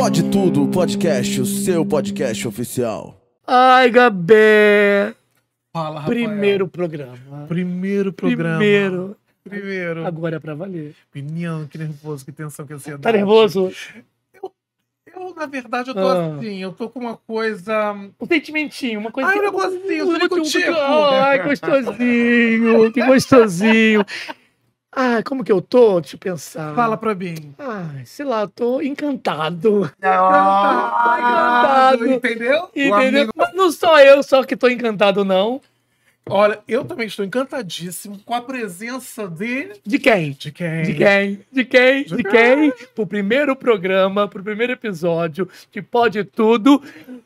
Pode Tudo Podcast, o seu podcast oficial. Ai, Gabé. Fala, Rafael. Primeiro programa. Primeiro programa. Primeiro. Agora é pra valer. Menino, que nervoso, que tensão, que ansiedade. Tá nervoso? Na verdade, eu tô assim, eu tô com uma coisa... Um sentimentinho, uma coisa... Ai, um negocinho, sabe contigo? Ai, gostosinho, que gostosinho. Ai, como que eu tô? Deixa eu pensar. Fala pra mim. Ai, sei lá, eu tô encantado. Encantado, entendeu? Entendeu? Mas não sou eu só que tô encantado, não. Olha, eu também estou encantadíssimo com a presença de... De quem? De quem? De quem? De quem? De quem? Pro primeiro programa, pro primeiro episódio de Pode Tudo,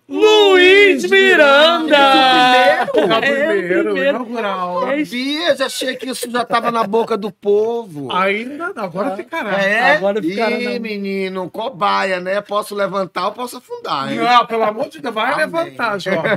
Luiz Miranda! É o primeiro. inaugural. Sabia, já achei que isso já tava na boca do povo. Ainda não, agora ficará. Agora ficará, Ih, não. menino, cobaia, né? Posso levantar ou posso afundar, hein? Não, pelo amor de Deus, vai Amém. levantar, jovem.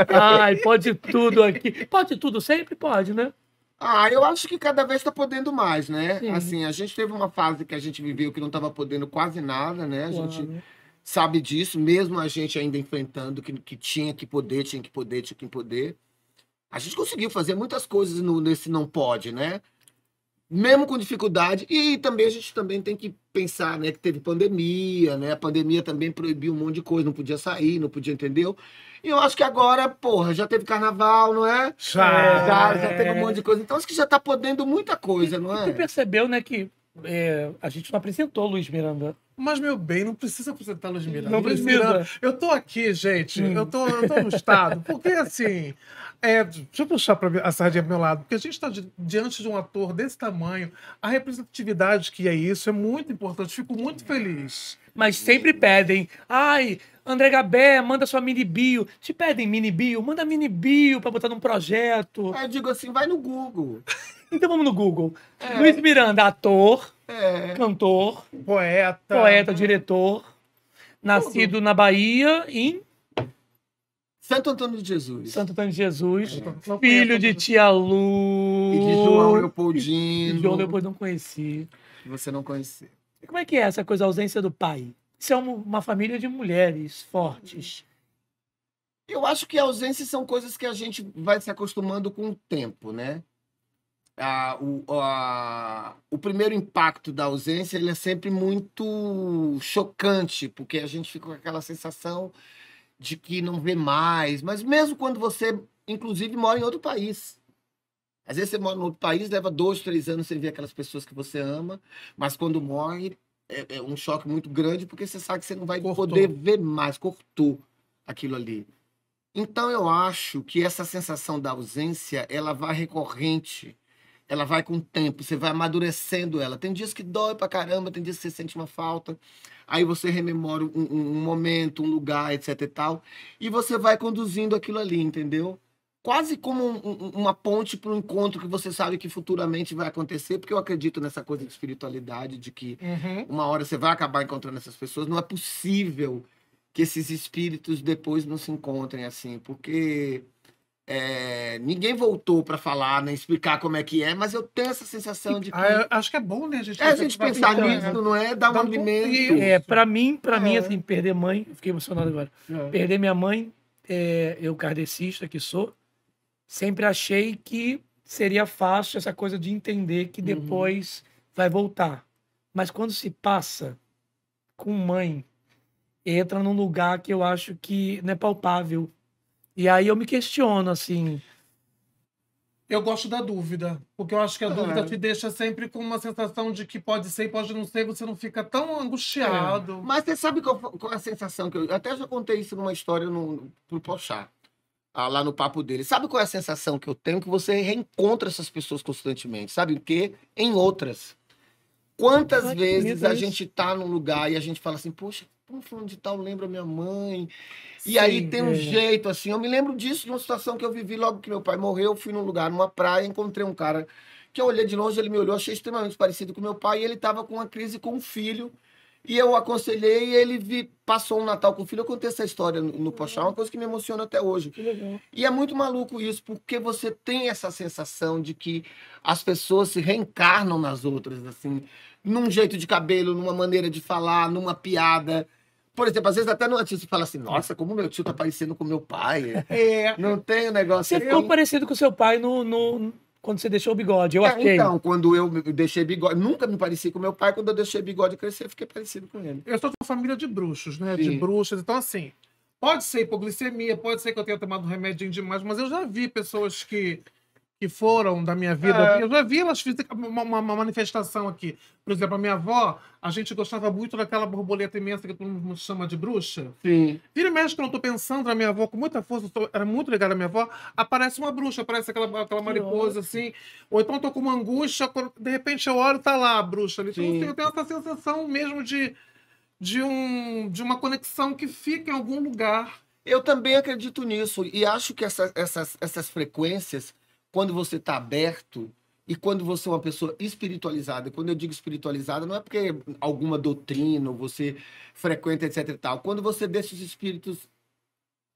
Ai, pode tudo aqui. Pode tudo sempre? Pode, né? Ah, eu acho que cada vez tá podendo mais, né? Sim. Assim, a gente teve uma fase que a gente viveu que não tava podendo quase nada, né? A gente Claro. sabe disso, mesmo a gente ainda enfrentando que tinha que poder. A gente conseguiu fazer muitas coisas nesse não pode, né? Mesmo com dificuldade. E também a gente também tem que pensar, né? Que teve pandemia, né? A pandemia também proibiu um monte de coisa, não podia sair, não podia, entendeu? E eu acho que agora, porra, já teve carnaval, não é? Já teve um monte de coisa. Então acho que já tá podendo muita coisa, não Tu é? percebeu, né, que a gente não apresentou o Luiz Miranda. Mas, meu bem, não precisa apresentar Luiz Miranda. Não Luiz precisa. Miranda, eu tô aqui, gente, eu tô no estado, porque assim, deixa eu puxar a sardinha pro meu lado, porque a gente está diante de um ator desse tamanho, a representatividade que é isso é muito importante, fico muito feliz. Mas sempre pedem. Ai, André Gabé, manda sua mini bio. Te pedem mini bio? Manda mini bio pra botar num projeto. Aí eu digo assim, vai no Google. Então vamos no Google. Luiz Miranda, ator, cantor, poeta, diretor, nascido na Bahia, em Santo Antônio de Jesus. Santo Antônio de Jesus, Não filho conheço. de tia Lu. E de João E Leopoldino. de João Leopoldo não conheci. Que você não conhecia. E como é que é essa coisa, a ausência do pai? Isso é uma família de mulheres fortes. Eu acho que ausências são coisas que a gente vai se acostumando com o tempo, né? O primeiro impacto da ausência ele é sempre muito chocante, porque a gente fica com aquela sensação de que não vê mais. Mas mesmo quando você, inclusive, mora em outro país. Às vezes você mora em outro país, leva 2, 3 anos sem ver aquelas pessoas que você ama, mas quando morre é um choque muito grande, porque você sabe que você não vai Cortou. poder ver mais, cortou aquilo ali. Então eu acho que essa sensação da ausência, ela vai recorrente, ela vai com o tempo, você vai amadurecendo ela. Tem dias que dói pra caramba, tem dias que você sente uma falta, aí você rememora um momento, um lugar, etc e tal, e você vai conduzindo aquilo ali, entendeu? Quase como uma ponte para um encontro que você sabe que futuramente vai acontecer, porque eu acredito nessa coisa de espiritualidade, de que uma hora você vai acabar encontrando essas pessoas. Não é possível que esses espíritos depois não se encontrem assim, porque ninguém voltou para falar, nem explicar como é que é, mas eu tenho essa sensação de que Eu acho que é bom, né, a gente pensar então, nisso, não é? Dar um Dá um alimento. pouquinho. Pra mim, assim, perder mãe, eu fiquei emocionado agora. Perder minha mãe, eu kardecista que sou, sempre achei que seria fácil essa coisa de entender que depois vai voltar. Mas quando se passa com mãe, entra num lugar que eu acho que não é palpável. E aí eu me questiono, assim... Eu gosto da dúvida, porque eu acho que a dúvida te deixa sempre com uma sensação de que pode ser e pode não ser, você não fica tão angustiado. Mas você sabe qual é a sensação que eu até já contei isso numa história pro Pochá, lá no papo dele. Sabe qual é a sensação que eu tenho? Que você reencontra essas pessoas constantemente. Sabe o quê? Em outras. Quantas Ai, que vezes medo a isso. gente tá num lugar e a gente fala assim, poxa, fulano de tal lembra minha mãe. E Sim, aí tem um é. jeito assim. Eu me lembro disso de uma situação que eu vivi logo que meu pai morreu. Eu fui num lugar, numa praia, encontrei um cara que eu olhei de longe, ele me olhou, achei extremamente parecido com meu pai, e ele estava com uma crise com um filho. E eu aconselhei, e ele passou um Natal com o filho. Eu contei essa história no Pochá, uma coisa que me emociona até hoje. Que legal. E é muito maluco isso, porque você tem essa sensação de que as pessoas se reencarnam nas outras, assim, num jeito de cabelo, numa maneira de falar, numa piada. Por exemplo, às vezes até no notícia fala assim, nossa, como meu tio tá parecendo com meu pai. Não tem um negócio Você assim. ficou parecido com seu pai quando você deixou o bigode, eu achei. Então, quando eu deixei bigode, nunca me pareci com meu pai, quando eu deixei bigode crescer, eu fiquei parecido com ele. Eu sou de uma família de bruxos, né? Sim. De bruxas. Então, assim, pode ser hipoglicemia, pode ser que eu tenha tomado um remedinho demais, mas eu já vi pessoas que foram da minha vida. Eu já vi elas fazerem uma manifestação aqui. Por exemplo, a minha avó, a gente gostava muito daquela borboleta imensa que todo mundo chama de bruxa. Sim. Vira e mexe que eu não tô pensando na minha avó com muita força, era muito ligada à minha avó, aparece uma bruxa, aparece aquela mariposa assim, ou então eu tô com uma angústia, de repente eu olho e tá lá a bruxa ali. Então, assim, eu tenho essa sensação mesmo de uma conexão que fica em algum lugar. Eu também acredito nisso e acho que essas frequências, quando você está aberto e quando você é uma pessoa espiritualizada, quando eu digo espiritualizada, não é porque alguma doutrina ou você frequenta, etc e tal. Quando você deixa os espíritos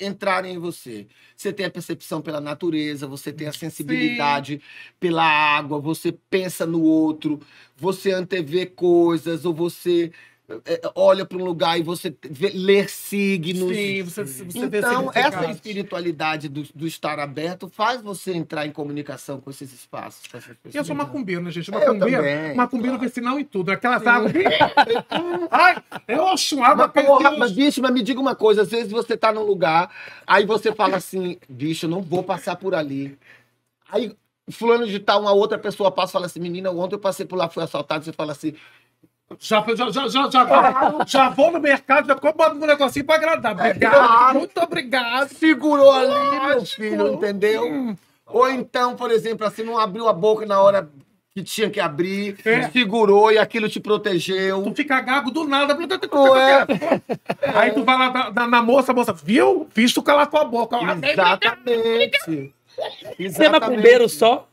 entrarem em você, você tem a percepção pela natureza, você tem a sensibilidade pela água, você pensa no outro, você antevê coisas ou você olha para um lugar e você ler signos. Sim, você vê Então, essa significados. espiritualidade do estar aberto faz você entrar em comunicação com esses espaços. Com essas pessoas. E eu sou macumbeiro, né, gente? Eu Macumbeiro, também, macumbeiro claro. vê sinal em tudo. Aquelas águas. Ai, eu acho água Mas, bicho, mas me diga uma coisa. Às vezes você tá num lugar, aí você fala assim, bicho, eu não vou passar por ali. Aí, fulano de tal, uma outra pessoa passa e fala assim, menina, ontem eu passei por lá, fui assaltado. Você fala assim, Já vou no mercado, já compro um negocinho pra agradar. Obrigado, claro. muito obrigado. segurou ali, meu filho, entendeu? Ou então, por exemplo, assim, não abriu a boca na hora que tinha que abrir, segurou e aquilo te protegeu. Tu fica gago do nada. Ué. Aí tu vai lá na moça, a moça, viu? Fiz tu calar tua boca. Exatamente. Você é macumbeiro só?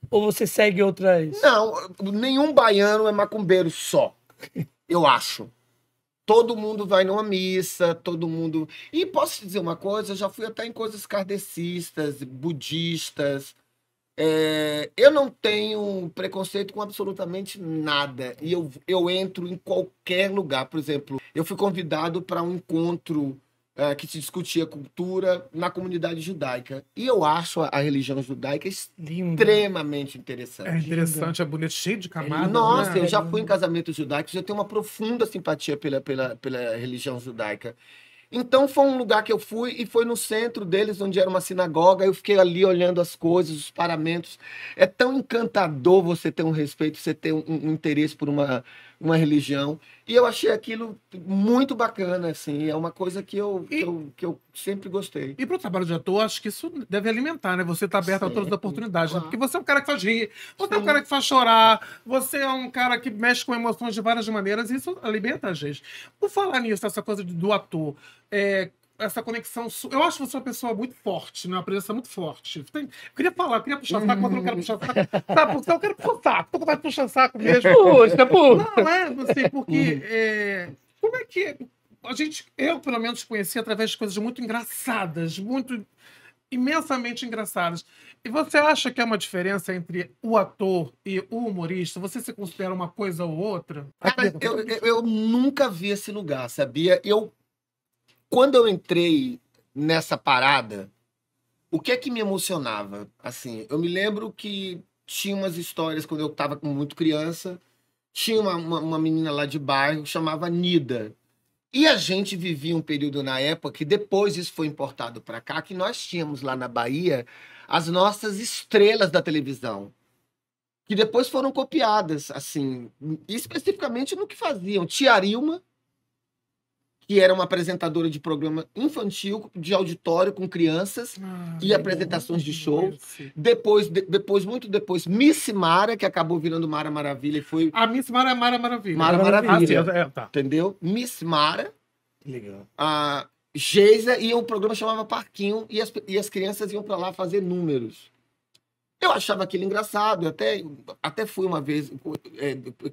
Ou você segue outras... Não, nenhum baiano é macumbeiro só, eu acho. Todo mundo vai numa missa, todo mundo... E posso te dizer uma coisa, eu já fui até em coisas kardecistas, budistas. Eu não tenho preconceito com absolutamente nada. E eu entro em qualquer lugar. Por exemplo, eu fui convidado para um encontro que se discutia cultura na comunidade judaica. E eu acho a religião judaica extremamente interessante. É interessante, é bonito, cheio de camadas. Nossa, né? eu já fui em casamentos judaicos, eu tenho uma profunda simpatia pela religião judaica. Então foi um lugar que eu fui e foi no centro deles, onde era uma sinagoga. Eu fiquei ali olhando as coisas, os paramentos. É tão encantador você ter um respeito, você ter um interesse por uma religião. E eu achei aquilo muito bacana, assim. É uma coisa que eu sempre gostei. E pro trabalho de ator, acho que isso deve alimentar, né? Você tá aberto a todas as oportunidades, né? Claro. Porque você é um cara que faz rir, você é um cara que faz chorar, você é um cara que mexe com emoções de várias maneiras, e isso alimenta a gente. Por falar nisso, essa coisa do ator, essa conexão... Eu acho você uma pessoa muito forte, né? Uma presença muito forte. Eu queria falar, eu queria puxar saco, mas eu não quero puxar saco. Sabe, porque eu quero puxar saco. Tô com vontade de puxar saco mesmo. Puxa, puxa. Não, assim, porque... como é que... Eu, pelo menos, conheci através de coisas muito engraçadas, muito imensamente engraçadas. E você acha que é uma diferença entre o ator e o humorista? Você se considera uma coisa ou outra? Cara, eu nunca vi esse lugar, sabia? Quando eu entrei nessa parada, o que é que me emocionava? Assim, eu me lembro que tinha umas histórias quando eu estava muito criança, tinha uma menina lá de bairro que chamava Nida. E a gente vivia um período na época que depois isso foi importado para cá, que nós tínhamos lá na Bahia as nossas estrelas da televisão, que depois foram copiadas, assim, especificamente no que faziam. Tia Arilma, que era uma apresentadora de programa infantil, de auditório com crianças e apresentações de show. Depois, muito depois, Miss Mara, que acabou virando Mara Maravilha e foi... A Miss Mara é Mara Maravilha. Mara Maravilha. Ah, sim, tá. Entendeu? Miss Mara, Legal. a Geisa, e o programa chamava Parquinho, e as crianças iam para lá fazer números. Eu achava aquilo engraçado, eu até fui uma vez,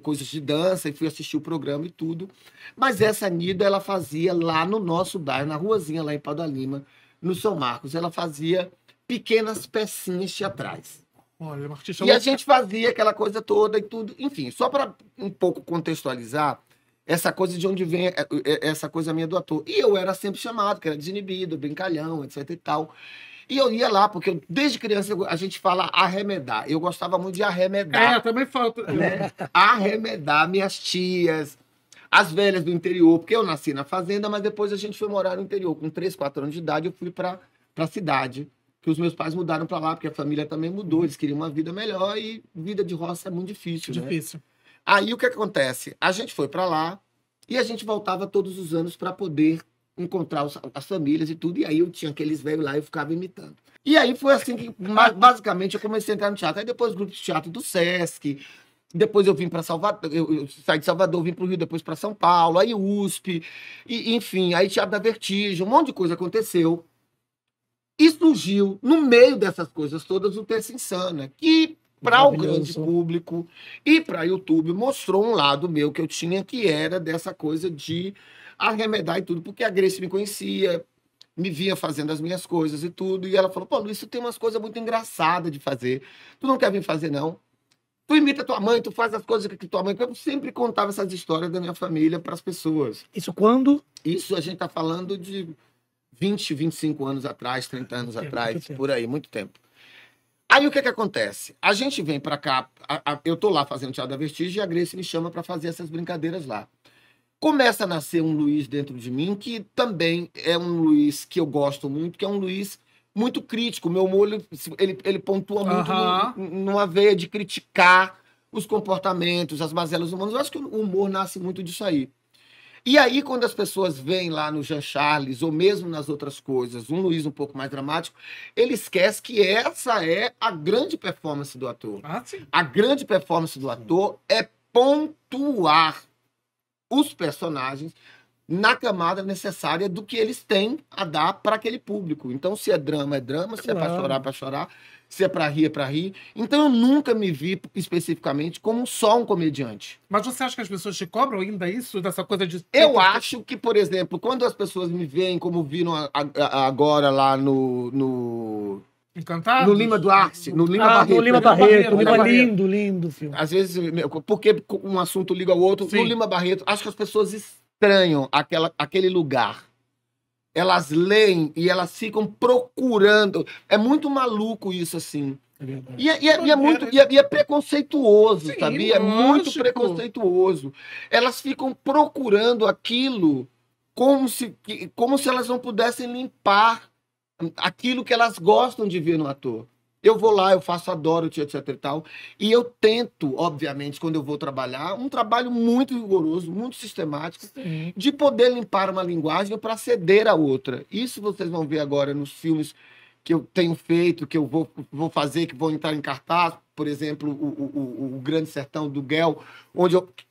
coisas de dança, e fui assistir o programa e tudo. Mas essa Nida, ela fazia lá no nosso bairro, na ruazinha lá em Padua Lima, no São Marcos, ela fazia pequenas pecinhas teatrais. Olha, artista... E a gente fazia aquela coisa toda e tudo. Enfim, só para um pouco contextualizar, essa coisa de onde vem essa coisa minha do ator. E eu era sempre chamado, que era desinibido, brincalhão, etc e tal. E eu ia lá, porque desde criança a gente fala arremedar. Eu gostava muito de arremedar. Também falta. Né? Arremedar minhas tias, as velhas do interior, porque eu nasci na fazenda, mas depois a gente foi morar no interior. Com 3, 4 anos de idade, eu fui para a cidade, que os meus pais mudaram para lá, porque a família também mudou, eles queriam uma vida melhor e vida de roça é muito difícil. Difícil. Né? Aí o que acontece? A gente foi para lá e a gente voltava todos os anos para poder encontrar as famílias e tudo, e aí eu tinha aqueles velhos lá e eu ficava imitando. E aí foi assim que, basicamente, eu comecei a entrar no teatro. Aí depois grupo de teatro do Sesc, depois eu vim para Salvador, eu saí de Salvador, vim para o Rio, depois para São Paulo, aí USP, e, enfim, aí Teatro da Vertigem, um monte de coisa aconteceu. E surgiu, no meio dessas coisas todas, o Terça Insana, que para o grande público e para YouTube mostrou um lado meu que eu tinha, que era dessa coisa de arremedar e tudo, porque a Grace me conhecia, me via fazendo as minhas coisas e tudo, e ela falou, pô, Luiz, tu tem umas coisas muito engraçadas de fazer, tu não quer vir fazer, não? Tu imita tua mãe, tu faz as coisas que tua mãe... Eu sempre contava essas histórias da minha família para as pessoas. Isso quando? Isso a gente tá falando de 20, 25 anos atrás, 30 anos atrás, por aí, muito tempo. Aí o que acontece? A gente vem para cá, eu tô lá fazendo Teatro da Vertigem e a Grace me chama para fazer essas brincadeiras lá. Começa a nascer um Luiz dentro de mim, que também é um Luiz que eu gosto muito, que é um Luiz muito crítico. Meu humor, ele pontua muito numa veia de criticar os comportamentos, as mazelas humanas. Eu acho que o humor nasce muito disso aí. E aí, quando as pessoas veem lá no Jean Charles, ou mesmo nas outras coisas, um Luiz um pouco mais dramático, ele esquece que essa é a grande performance do ator. A grande performance do ator é pontuar os personagens na camada necessária do que eles têm a dar para aquele público. Então, se é drama, se é para chorar, se é para rir. Então, eu nunca me vi especificamente como só um comediante. Mas você acha que as pessoas te cobram ainda isso? Dessa coisa de... Eu acho que, por exemplo, quando as pessoas me veem como viram agora lá no Encantados? No Lima Duarte, no Lima Barreto. No Lima Barreto, lindo filme. Às vezes, porque um assunto liga ao outro. Sim. No Lima Barreto, acho que as pessoas estranham aquele lugar. Elas leem e elas ficam procurando. É muito maluco isso, assim. E é preconceituoso, sim, sabia? É muito preconceituoso. Elas ficam procurando aquilo como se elas não pudessem limpar aquilo que elas gostam de ver no ator. Eu vou lá, eu faço, adoro, etc e tal. E eu tento, obviamente, quando eu vou trabalhar, um trabalho muito rigoroso, muito sistemático, sim, de poder limpar uma linguagem para ceder a outra. Isso vocês vão ver agora nos filmes que eu tenho feito, que eu vou fazer, que vão entrar em cartaz. Por exemplo, o Grande Sertão do Guel,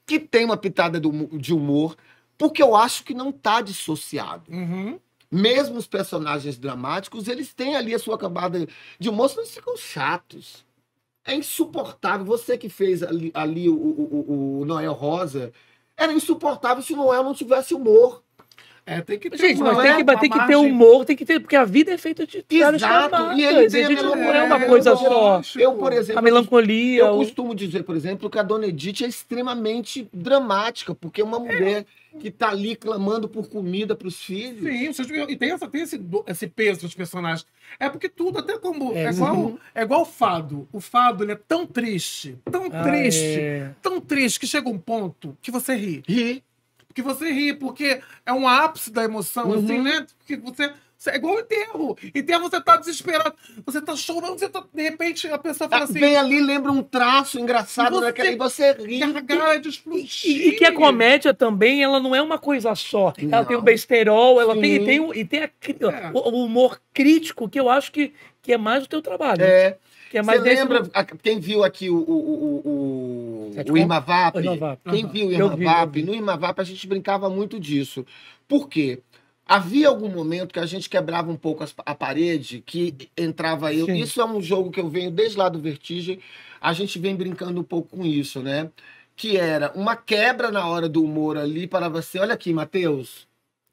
que tem uma pitada de humor, porque eu acho que não está dissociado. Uhum. Mesmo os personagens dramáticos, eles têm ali a sua camada de humor, senão eles ficam chatos. É insuportável. Você que fez ali o Noel Rosa, era insuportável se o Noel não tivesse humor. Tem que ter, gente, mas tem que ter humor, tem que ter, porque a vida é feita de exato. E ele tem a gente não é uma coisa só. Eu, por exemplo, a melancolia. Eu costumo dizer, por exemplo, que a Dona Edith é extremamente dramática, porque é uma mulher que tá ali clamando por comida para os filhos. Sim, e tem esse peso dos personagens. É porque tudo, até como... É igual o fado. O fado, ele é tão triste, tão triste, que chega um ponto que você ri. Que você ri, porque é um ápice da emoção, assim, né? Porque você... É igual o enterro. Enterro, você tá desesperado. Você tá chorando, de repente a pessoa fala assim... Vem ali, lembra um traço engraçado e você ri. Gargalha de explodir. E que a comédia também, ela não é uma coisa só. Ela tem o besterol, ela tem o humor crítico, que eu acho que é mais o teu trabalho. Que é mais você lembra, quem viu aqui o Irmavap? Quem viu o Irmavap? No Irmavap a gente brincava muito disso. Por quê? Havia algum momento que a gente quebrava um pouco a parede, que entrava eu. Sim. Isso é um jogo que eu venho desde lá do Vertigem. A gente vem brincando um pouco com isso, né? Que era uma quebra na hora do humor ali para você. Olha aqui, Matheus.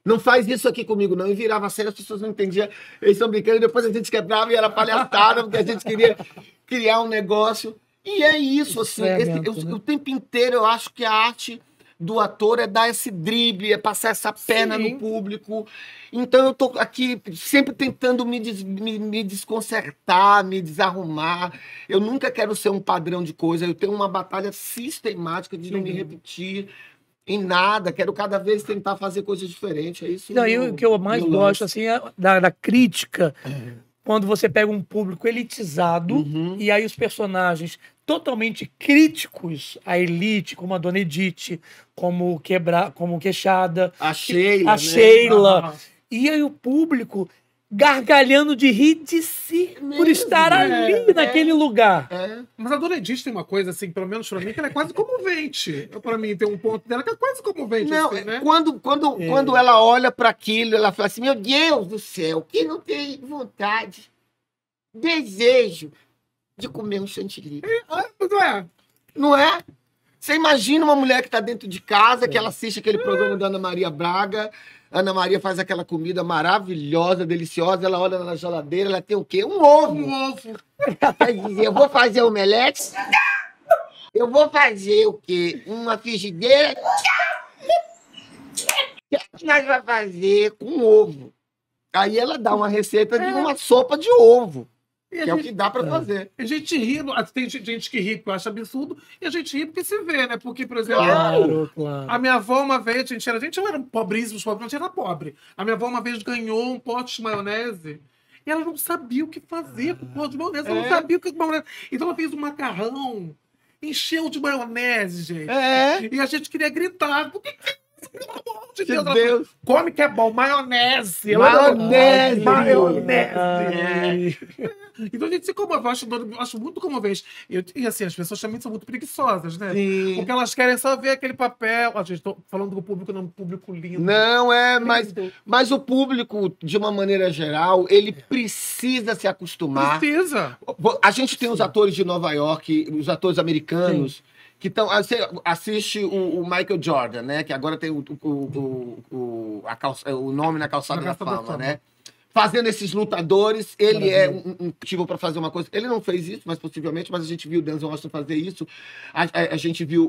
Não faz isso aqui comigo, não. E virava a cena, as pessoas não entendiam. Eles estão brincando, e depois a gente quebrava e era palhaçada, porque a gente queria criar um negócio. E é isso, assim. O tempo inteiro eu acho que a arte do ator é dar esse drible, é passar essa perna no público. Então eu tô aqui sempre tentando me desconcertar, me desarrumar. Eu nunca quero ser um padrão de coisa. Eu tenho uma batalha sistemática de não me repetir em nada. Quero cada vez tentar fazer coisas diferentes. É isso. Não, e o que eu mais gosto assim, é da crítica, quando você pega um público elitizado e aí os personagens totalmente críticos à elite, como a Dona Edith, como Queixada, A Sheila, a né? Sheila. E aí o público gargalhando de rir de si por estar ali naquele lugar. Mas a Dona Edith tem uma coisa, assim, pelo menos pra mim, que ela é quase comovente. Pra mim, tem um ponto dela que é quase comovente. Não, assim, né? quando ela olha para aquilo, ela fala assim, meu Deus do céu, quem não tem vontade, desejo de comer um chantilly? Não é? Não é? Você imagina uma mulher que está dentro de casa, que ela assiste aquele programa da Ana Maria Braga, Ana Maria faz aquela comida maravilhosa, deliciosa, ela olha na geladeira, ela tem o quê? Um ovo. Um ovo. Quer dizer, eu vou fazer omelete? Eu vou fazer o quê? Uma frigideira? O que nós vamos fazer com ovo? Aí ela dá uma receita de uma sopa de ovo, que é o que dá para fazer. A gente ri, tem gente que ri porque acha absurdo, e a gente ri porque se vê, né? Porque, por exemplo, Claro. a minha avó uma vez, a gente era pobríssimos, a gente era pobre. A minha avó uma vez ganhou um pote de maionese e ela não sabia o que fazer com o pote de maionese. Ela não sabia o que maionese. Então ela fez um macarrão, encheu de maionese, gente. E a gente queria gritar. Por que pelo amor de Deus? Ela falou, come que é bom, maionese. Maionese. Maionese. Então a gente se comove, eu acho muito comovente. E assim, as pessoas também são muito preguiçosas, né? Sim. Porque elas querem só ver aquele papel. A gente tô falando do público, não, público lindo. Não, mas o público, de uma maneira geral, ele precisa se acostumar. Precisa. A gente tem os atores de Nova York, os atores americanos, que estão. Você assiste o Michael Jordan, né? Que agora tem o nome na calçada da fama, né? Fazendo esses lutadores, ele é um motivo para fazer uma coisa. Ele não fez isso, mas possivelmente, mas a gente viu o Denzel Washington fazer isso. A gente viu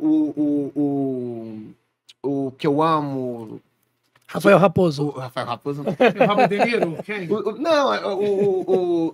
o que eu amo. Rafael Raposo. O Rafael Raposo. O Robert De Niro? Quem? Não,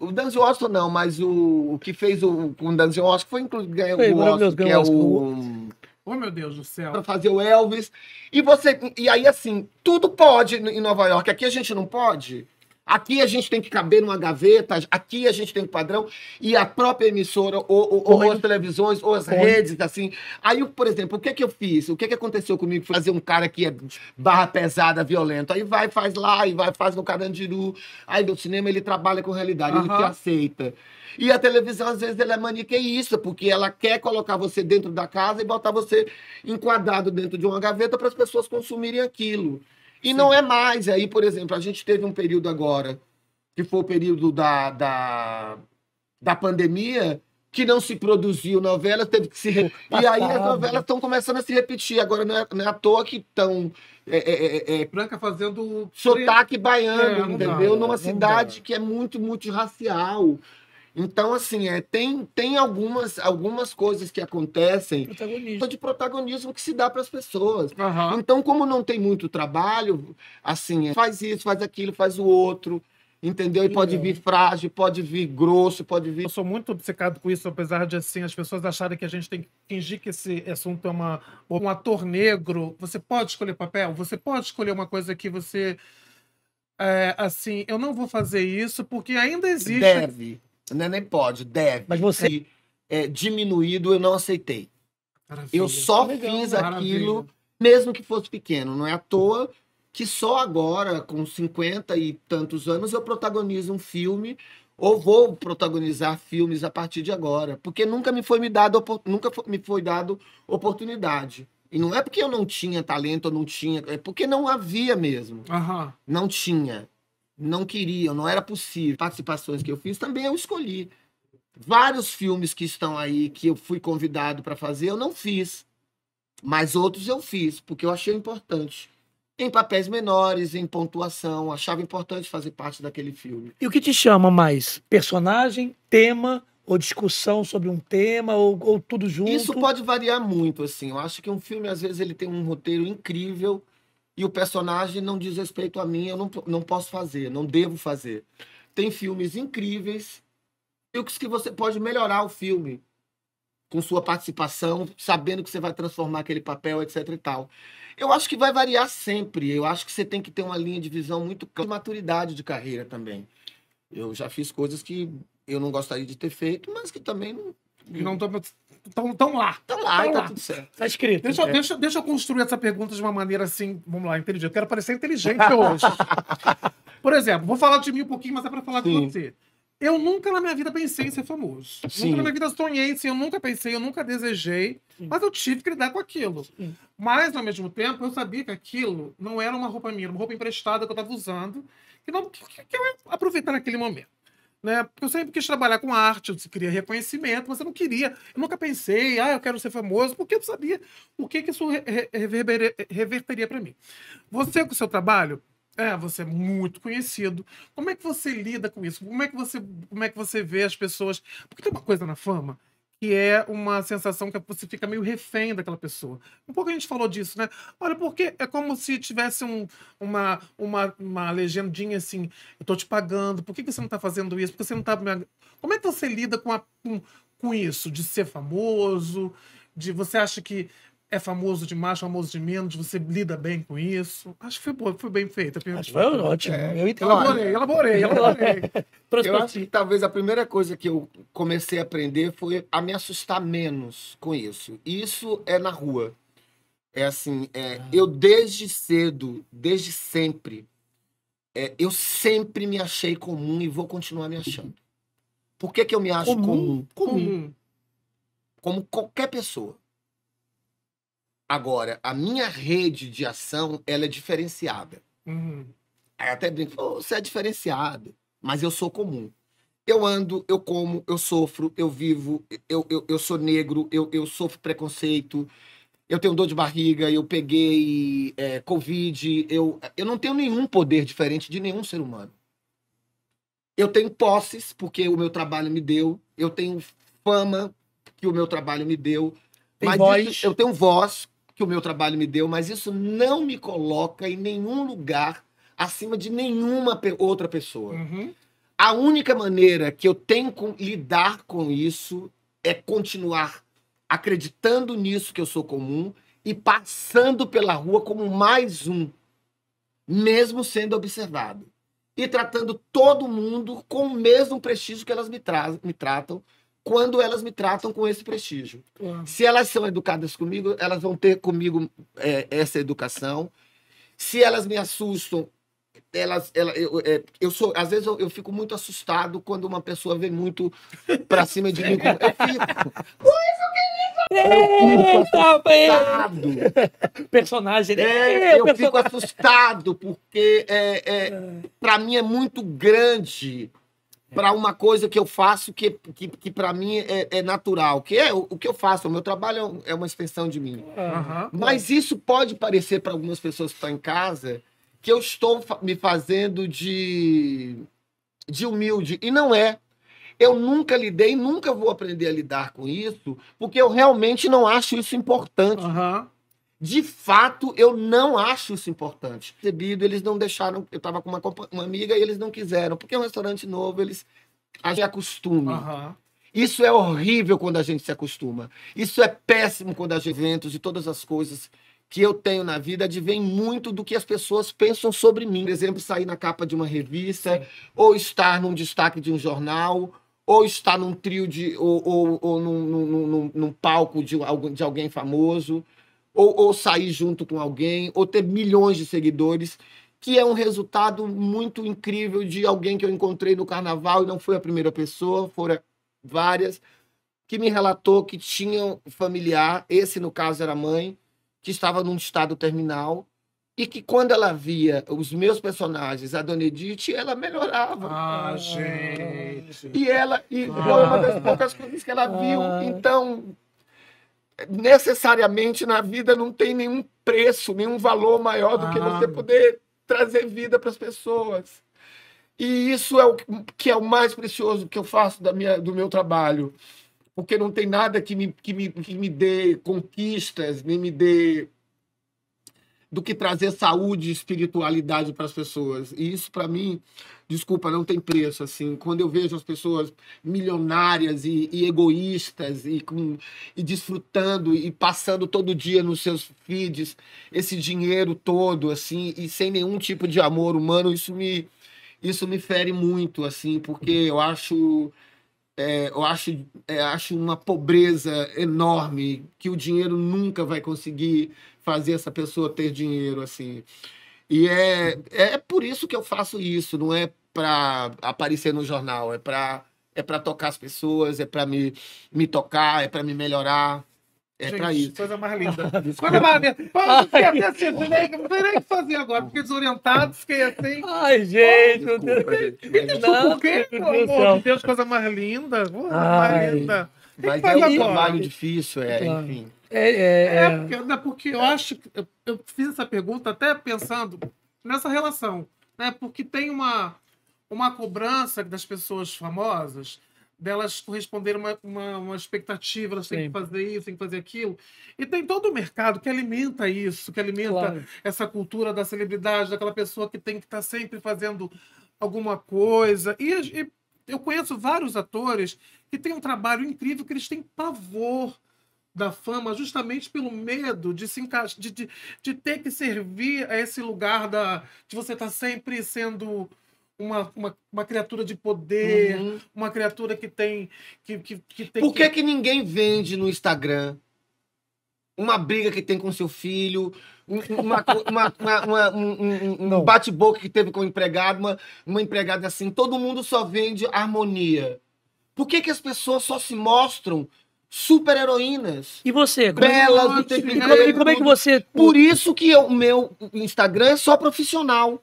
o Denzel Washington não, mas o que fez com o Denzel Washington foi inclusive ganhou o Oscar, que é o... Oh, meu Deus do céu. Para fazer o Elvis. E aí, assim, tudo pode em Nova York. Aqui a gente não pode. Aqui a gente tem que caber numa gaveta, aqui a gente tem um padrão, e a própria emissora, ou as televisões, ou as redes, assim. Aí, por exemplo, o que eu fiz? O que aconteceu comigo? Fazer um cara que é barra pesada, violento. Aí faz lá, e faz no Carandiru. Aí no cinema ele trabalha com realidade, ele te aceita. E a televisão, às vezes, ela é maniqueísta, porque ela quer colocar você dentro da casa e botar você enquadrado dentro de uma gaveta para as pessoas consumirem aquilo. E não é mais. Aí, por exemplo, a gente teve um período agora, que foi o período da pandemia, que não se produziu novela, teve que se... E aí as novelas estão começando a se repetir. Agora não é à toa que estão... Branca fazendo... sotaque baiano, entendeu? Numa cidade que é muito multirracial. Então, assim, tem algumas coisas que acontecem de protagonismo que se dá para as pessoas. Então, como não tem muito trabalho, assim, faz isso, faz aquilo, faz o outro, entendeu? E pode vir frágil, pode vir grosso, pode vir... Eu sou muito obcecado com isso, apesar de, assim, as pessoas acharem que a gente tem que fingir que esse assunto é um ator negro. Você pode escolher papel, você pode escolher uma coisa que você... assim, eu não vou fazer isso porque ainda existe... Deve. Nem pode, deve. Mas você... diminuído, eu não aceitei. Maravilha. Eu só fiz aquilo, mesmo que fosse pequeno. Não é à toa que só agora, com 50 e tantos anos, eu protagonizo um filme ou vou protagonizar filmes a partir de agora. Porque nunca me foi dado oportunidade. E não é porque eu não tinha talento ou não tinha... É porque não havia mesmo. Não tinha. Não queriam, não era possível. Participações que eu fiz também eu escolhi. Vários filmes que estão aí, que eu fui convidado para fazer, eu não fiz. Mas outros eu fiz, porque eu achei importante. Em papéis menores, em pontuação, achava importante fazer parte daquele filme. E o que te chama mais? Personagem, tema ou discussão sobre um tema, ou tudo junto? Isso pode variar muito, assim. Eu acho que um filme, às vezes, ele tem um roteiro incrível e o personagem não diz respeito a mim, eu não posso fazer, não devo fazer. Tem filmes incríveis, filmes que você pode melhorar o filme com sua participação, sabendo que você vai transformar aquele papel, etc e tal. Eu acho que vai variar sempre. Eu acho que você tem que ter uma linha de visão muito clara, de maturidade de carreira também. Eu já fiz coisas que eu não gostaria de ter feito, mas que também Não estão lá. estão lá e Tão tá lá. tudo certo. Tá escrito. Deixa eu construir essa pergunta de uma maneira assim, vamos lá, inteligente. Eu quero parecer inteligente hoje. Por exemplo, vou falar de mim um pouquinho, mas é para falar de Sim. você. Eu nunca na minha vida pensei em ser famoso. Sim. Nunca na minha vida sonhei, assim, eu nunca pensei, eu nunca desejei, mas eu tive que lidar com aquilo. Sim. Mas, ao mesmo tempo, eu sabia que aquilo não era uma roupa minha, era uma roupa emprestada que eu estava usando, que eu ia aproveitar naquele momento. Né? Porque eu sempre quis trabalhar com arte, eu queria reconhecimento, mas eu não queria. Eu nunca pensei, eu quero ser famoso, porque eu sabia o que isso reverteria para mim. Você, com o seu trabalho, você é muito conhecido. Como é que você lida com isso? Como é que você vê as pessoas? Porque tem uma coisa na fama que é uma sensação que você fica meio refém daquela pessoa. Um pouco a gente falou disso, né? Olha, porque é como se tivesse uma legendinha assim, eu tô te pagando, por que você não tá fazendo isso? Por que você não tá... Como é que você lida com isso? De ser famoso? De você acha que é famoso demais, famoso de menos? Você lida bem com isso? Acho que foi bem feita. Acho que foi ótimo. Eu entendo. Elaborei. Eu acho que talvez a primeira coisa que eu comecei a aprender foi a me assustar menos com isso. Isso é na rua. É assim, eu desde cedo, desde sempre, eu sempre me achei comum e vou continuar me achando. Por que eu me acho comum? Comum. Como qualquer pessoa. Agora, a minha rede de ação, ela é diferenciada. Uhum. Aí eu até brinco, você é diferenciado, mas eu sou comum. Eu ando, eu como, eu sofro, eu vivo, eu sou negro, eu sofro preconceito, eu tenho dor de barriga, eu peguei Covid, eu não tenho nenhum poder diferente de nenhum ser humano. Eu tenho posses, porque o meu trabalho me deu, eu tenho fama, que o meu trabalho me deu, Tem mas voz. eu tenho voz, que o meu trabalho me deu, mas isso não me coloca em nenhum lugar acima de nenhuma outra pessoa. Uhum. A única maneira que eu tenho de lidar com isso é continuar acreditando nisso que eu sou comum e passando pela rua como mais um, mesmo sendo observado. E tratando todo mundo com o mesmo prestígio que elas me tratam, quando elas me tratam com esse prestígio. Se elas são educadas comigo, elas vão ter comigo essa educação. Se elas me assustam, às vezes eu fico muito assustado quando uma pessoa vem muito pra cima de mim. Personagem. Eu fico assustado porque para mim é muito grande para uma coisa que eu faço que para mim é natural, que é o que eu faço. O meu trabalho é uma extensão de mim. Uhum. Mas isso pode parecer para algumas pessoas que estão em casa que eu estou me fazendo de humilde. E não é. Eu nunca lidei, nunca vou aprender a lidar com isso, porque eu realmente não acho isso importante. Uhum. De fato, eu não acho isso importante. Eles não deixaram, eu estava com uma amiga e eles não quiseram, porque é um restaurante novo, a gente acostuma. Uhum. Isso é horrível quando a gente se acostuma. Isso é péssimo quando a gente eventos e todas as coisas que eu tenho na vida advém muito do que as pessoas pensam sobre mim. Por exemplo, sair na capa de uma revista, ou estar num destaque de um jornal, ou estar num trio ou num palco de alguém famoso, ou sair junto com alguém, ou ter milhões de seguidores, que é um resultado muito incrível de alguém que eu encontrei no carnaval, e não foi a primeira pessoa, foram várias, que me relatou que tinha um familiar, esse no caso era a mãe, que estava num estado terminal, e que quando ela via os meus personagens, a Dona Edith, ela melhorava. Ah, gente. E foi uma das poucas coisas que ela viu. Então, necessariamente na vida não tem nenhum preço, nenhum valor maior do que você poder trazer vida para as pessoas. E isso é o que é o mais precioso que eu faço do meu trabalho. Porque não tem nada que me dê conquistas, nem me dê do que trazer saúde e espiritualidade para as pessoas. E isso, para mim, desculpa, não tem preço. Assim, quando eu vejo as pessoas milionárias e egoístas e desfrutando e passando todo dia nos seus feeds esse dinheiro todo, assim, e sem nenhum tipo de amor humano, isso me fere muito, assim, porque eu acho uma pobreza enorme que o dinheiro nunca vai conseguir fazer essa pessoa ter dinheiro, assim. E é por isso que eu faço isso, não é para aparecer no jornal, é para tocar as pessoas, é para me tocar, é para me melhorar. É para isso. Coisa mais linda. Coisa mais linda. Eu fiquei até assim, não sei nem o que fazer agora. Fiquei desorientado, fiquei assim. Ai, gente, meu Deus. Por quê? Pelo amor de Deus, coisa mais linda. Mais linda. Mas é um trabalho difícil, enfim. Porque eu acho que eu fiz essa pergunta até pensando nessa relação, né? Porque tem uma cobrança das pessoas famosas delas corresponderem uma expectativa, elas têm que fazer isso, têm que fazer aquilo. E tem todo o mercado que alimenta isso, que alimenta essa cultura da celebridade, daquela pessoa que tem que estar sempre fazendo alguma coisa. E eu conheço vários atores que têm um trabalho incrível, que eles têm pavor da fama justamente pelo medo de se de ter que servir a esse lugar de você estar sempre sendo uma criatura de poder, uma criatura que tem... Por que ninguém vende no Instagram uma briga que tem com seu filho, um bate-boca que teve com o empregado, uma empregada assim? Todo mundo só vende harmonia. Por que as pessoas só se mostram super-heroínas? E você? Belas, como é que você... Por isso que o meu Instagram é só profissional.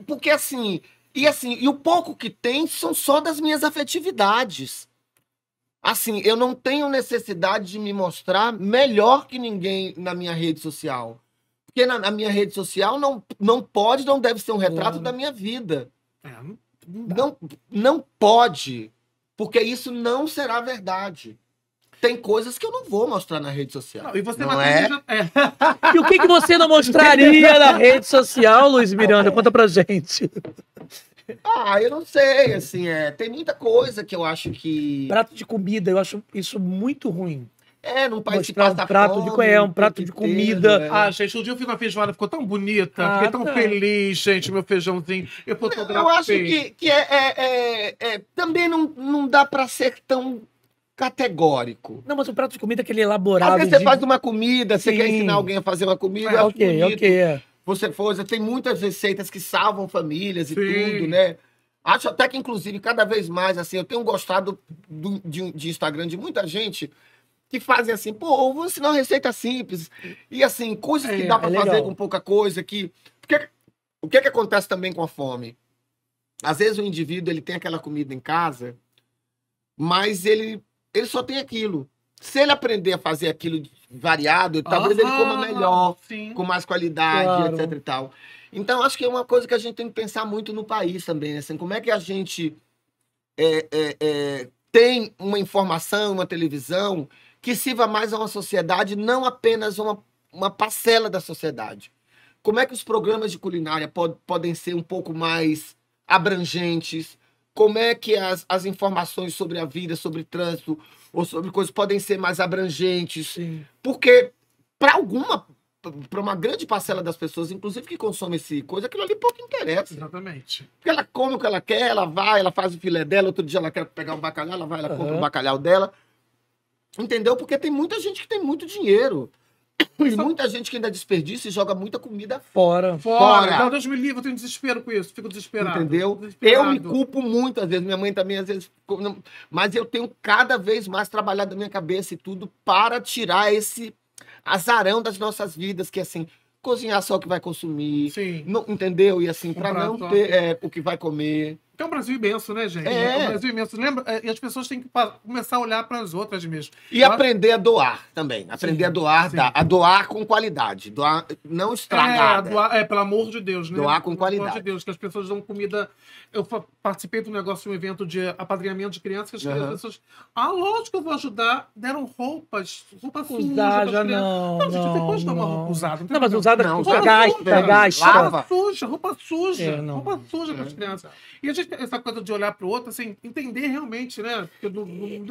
Porque assim, e o pouco que tem são só das minhas afetividades. Assim, eu não tenho necessidade de me mostrar melhor que ninguém na minha rede social. Porque na minha rede social não deve ser um retrato da minha vida. Não pode. Porque isso não será verdade. Tem coisas que eu não vou mostrar na rede social. Não, e você não é? E o que você não mostraria na rede social, Luiz Miranda? Conta pra gente. Eu não sei, assim, tem muita coisa que eu acho que... Prato de comida, eu acho isso muito ruim. Num país que passa um prato de comida. Gente, um dia eu fiz uma feijoada, ficou tão bonita, fiquei tão feliz, gente, meu feijãozinho. Eu fotografei. Eu acho que também não dá pra ser tão categórico. Não, mas o prato de comida é aquele elaborado. Às vezes você faz uma comida, você quer ensinar alguém a fazer uma comida, ok. Você tem muitas receitas que salvam famílias e tudo, né? Acho até que, inclusive, cada vez mais, assim, eu tenho gostado de Instagram de muita gente que fazem assim, eu vou ensinar uma receita simples. E, assim, coisas que dá pra fazer com pouca coisa. Porque o que acontece também com a fome? Às vezes o indivíduo, ele tem aquela comida em casa, mas ele só tem aquilo. Se ele aprender a fazer aquilo variado, talvez ele coma melhor, com mais qualidade, etc e tal. Então, acho que é uma coisa que a gente tem que pensar muito no país também, assim, como é que a gente tem uma informação, uma televisão que sirva mais a uma sociedade, não apenas uma parcela da sociedade. Como é que os programas de culinária podem ser um pouco mais abrangentes? Como é que as informações sobre a vida, sobre trânsito ou sobre coisas podem ser mais abrangentes? Sim. Porque para uma grande parcela das pessoas, inclusive que consomem coisa, aquilo ali pouco interessa. Exatamente. Porque ela come o que ela quer, ela vai, ela faz o filé dela, outro dia ela quer pegar um bacalhau, ela vai, ela compra o bacalhau dela. Entendeu? Porque tem muita gente que tem muito dinheiro. E muita gente que ainda desperdiça e joga muita comida fora. Então, Deus me livre, eu tenho desespero com isso. Fico desesperado. Entendeu? Eu me culpo muito, às vezes. Minha mãe também, às vezes... Mas eu tenho cada vez mais trabalhado na minha cabeça e tudo para tirar esse azarão das nossas vidas, que assim, cozinhar só o que vai consumir. Sim. Não, entendeu? E assim, para não ter o que vai comer. Que é um Brasil imenso, né, gente? É. um Brasil imenso. Lembra? E as pessoas têm que começar a olhar para as outras mesmo. E aprender a doar também. Aprender a doar, sim. a doar com qualidade. Doar não estragada. Pelo amor de Deus, né? Doar com qualidade. Pelo amor de Deus, que as pessoas dão comida. Eu participei de um negócio, de um evento de apadrinhamento de crianças, que as pessoas. Lógico que eu vou ajudar. Deram roupas sujas Usar para já as crianças. não. Gente, você pode dar uma roupa usada. Não, mas usada Não, custa, usada gasta. lava. Roupa suja. Não. Roupa suja para as crianças. E a gente, essa coisa de olhar para o outro, assim, entender realmente, né? Porque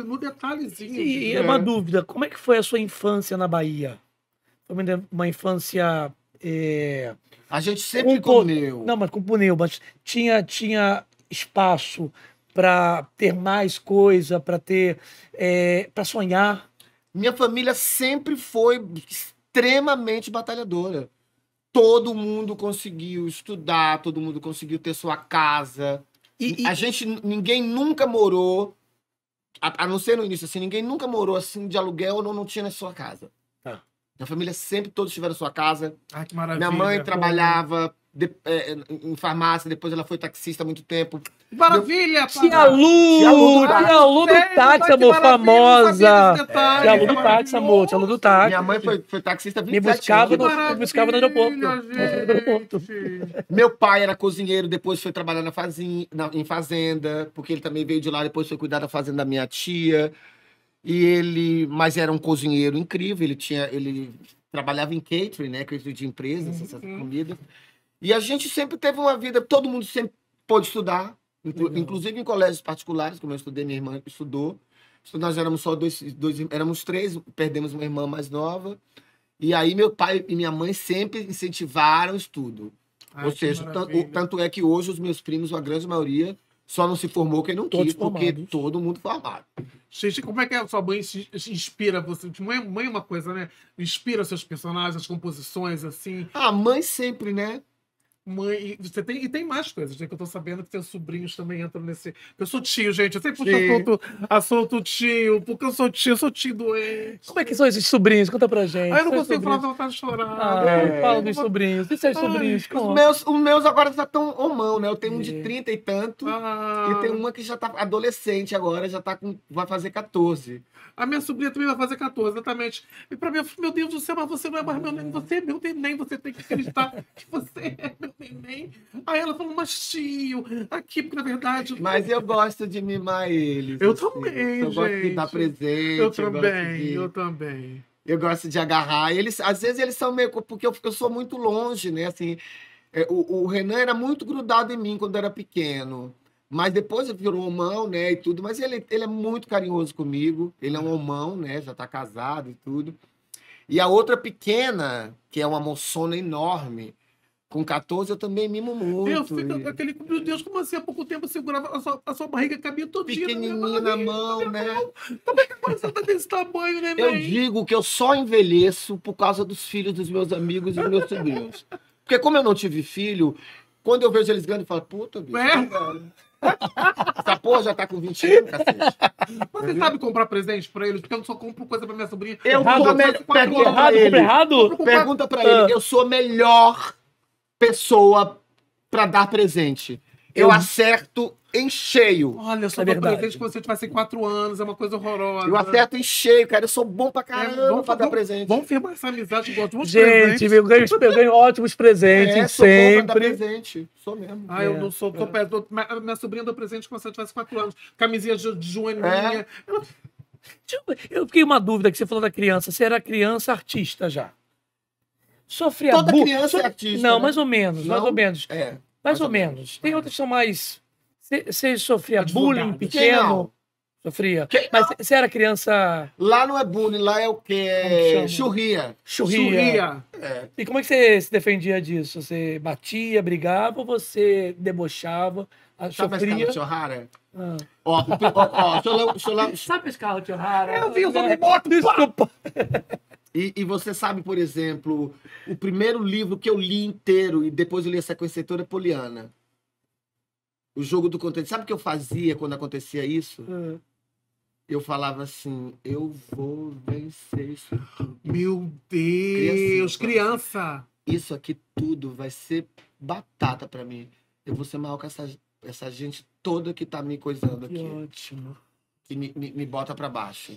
no detalhezinho. E uma dúvida, como é que foi a sua infância na Bahia? Foi uma infância... A gente sempre com comeu. Não, mas com pneu, mas tinha espaço para ter mais coisa, para ter... para sonhar? Minha família sempre foi extremamente batalhadora. Todo mundo conseguiu estudar, todo mundo conseguiu ter sua casa. Ninguém nunca morou, a não ser no início, assim, ninguém nunca morou assim de aluguel ou não tinha na sua casa. Minha família sempre, todos tiveram sua casa. Ai, que maravilha. Minha mãe trabalhava em farmácia, depois ela foi taxista há muito tempo. Maravilha! Tia Lu do táxi, amor, famosa. Tia Lu do táxi, amor, tia Lu do táxi. Minha mãe foi taxista há 27 Me buscava anos. no aeroporto. Meu pai era cozinheiro, depois foi trabalhar em fazenda, porque ele também veio de lá, depois foi cuidar da fazenda da minha tia. Mas era um cozinheiro incrível, ele trabalhava em catering, né, catering de empresas, essas comidas. E a gente sempre teve uma vida, todo mundo sempre pôde estudar, inclusive em colégios particulares, como eu estudei, minha irmã estudou. Nós éramos só éramos 3, perdemos uma irmã mais nova. E aí meu pai e minha mãe sempre incentivaram o estudo. Ou seja, tanto é que hoje os meus primos, a grande maioria, só não se formou quem não quis, porque todo mundo formado. Gente, como é que a sua mãe se inspira você? Mãe é uma coisa, né? Inspira seus personagens, as composições, assim. A mãe sempre, né? Mãe, e tem mais coisas, né? Que eu tô sabendo que seus sobrinhos também entram nesse. Eu sou tio, gente. Eu sempre puxo assunto tio, porque eu sou tio doente. Como é que são esses sobrinhos? Conta pra gente. Eu não consigo falar, vontade de chorar. Fala dos sobrinhos. E seus sobrinhos? Os meus agora já estão homão, né? Eu tenho um de 30 e tanto, e tem uma que já tá adolescente agora, vai fazer 14. A minha sobrinha também vai fazer 14, exatamente. E pra mim, meu Deus do céu, mas você não é mais meu neném, você é meu neném, você tem que acreditar que você é meu neném. Aí ela falou, mas tio, aqui, porque na verdade... Mas eu gosto de mimar eles. Eu assim. também, eu gente. Gosto de dar presente. Eu também. Eu gosto de agarrar. Às vezes eles são meio... Porque eu sou muito longe, né? Assim, o Renan era muito grudado em mim quando era pequeno. Mas depois ele virou homão, né, e tudo. Mas ele é muito carinhoso comigo. Ele é um homão, né, já tá casado e tudo. E a outra pequena, que é uma moçona enorme, com 14, eu também mimo muito. Meu Deus, como assim? Há pouco tempo eu segurava a sua barriga, cabia todinha. Pequenininha na mão, né? Como é que você tá desse tamanho, né, Eu digo que eu só envelheço por causa dos filhos dos meus amigos e dos meus sobrinhos. Porque como eu não tive filho, quando eu vejo eles ganhando, eu falo, puta, bicho, essa porra já tá com 20 anos, cacete. Você sabe comprar presente pra eles? Porque eu só compro coisa pra minha sobrinha. Pergunta pra ele. Eu sou a melhor pessoa pra dar presente. Eu acerto em cheio. Olha, eu só dou presente quando você tivesse 4 anos, é uma coisa horrorosa. Eu acerto em cheio, cara. Eu sou bom pra caramba pra dar presente. Vamos firmar essa amizade, gosto de gente, eu ganho ótimos presentes sou sempre. Bom pra dar presente. Sou mesmo. Eu não sou. Minha sobrinha deu presente quando você tivesse 4 anos. Camisinha de joaninha. Eu fiquei uma dúvida que você falou da criança. Você era criança artista já? Sofria Toda criança é artista. Não, né? mais ou menos. Mais ou menos. Mais ou menos. menos. Tem outras que são mais... Você sofria bullying pequeno? Quem não? Sofria. Mas você era criança... Lá não é bullying, lá é o quê? Churria. E como é que você se defendia disso? Você batia, brigava ou você debochava? Sabe a escala de O'Hara? Sabe a escala de O'Hara? Eu vi, eu sou morto. Desculpa. E você sabe, por exemplo, o primeiro livro que eu li inteiro e depois eu li a sequência toda é Poliana. O jogo do contente. Sabe o que eu fazia quando acontecia isso? Eu falava assim, eu vou vencer isso tudo. Meu Deus, criança! Isso aqui tudo vai ser batata pra mim. Eu vou ser maior que essa essa gente toda que tá me coisando Que aqui. ótimo. Que me bota pra baixo.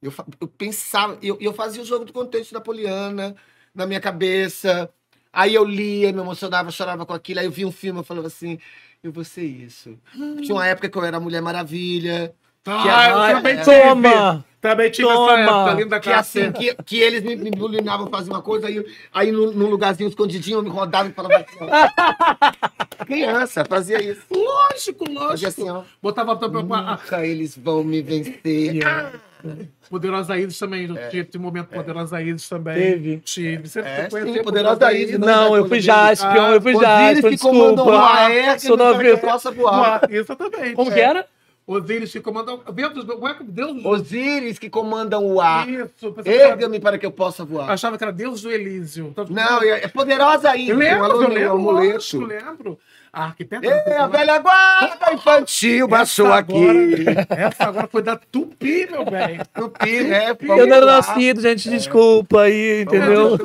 Eu pensava, eu fazia o jogo do contexto da Poliana na minha cabeça. Aí eu lia, me emocionava, chorava com aquilo. Aí eu via um filme, eu falava assim, eu vou ser isso. Tinha uma época que eu era Mulher Maravilha. Eu também tive. Toma! Também tive Toma! essa época, linda Que assim, que eles me bulinavam, faziam uma coisa, aí num lugarzinho escondidinho, eu me rodava e falava assim, ó. Criança, fazia isso. Lógico, Fazia lógico. assim, ó. Botava Nunca eles vão me vencer. Poderosa Iris também. Tive um momento Poderosa Iris também. Teve. Tive. Você É, conheceu sim, Poderosa Iris. Não, eu fui Jaspion, eu fui Osíris Jaspion, que comanda o desculpa. Raer, que Sou não quer que eu novinho. possa voar. Exatamente. Como que era? Osíris que comanda... Deus do... Osíris que comandam o ar. Isso. Erga-me para que eu possa voar. Achava que era Deus do Elísio. Então, Não, é Poderosa Iris. eu lembro, amuleto. eu lembro. A arquiteta... A velha guarda infantil baixou aqui. Essa agora foi da Tupi, meu bem. Tupi, né? Eu não era nascido, gente, desculpa aí, entendeu?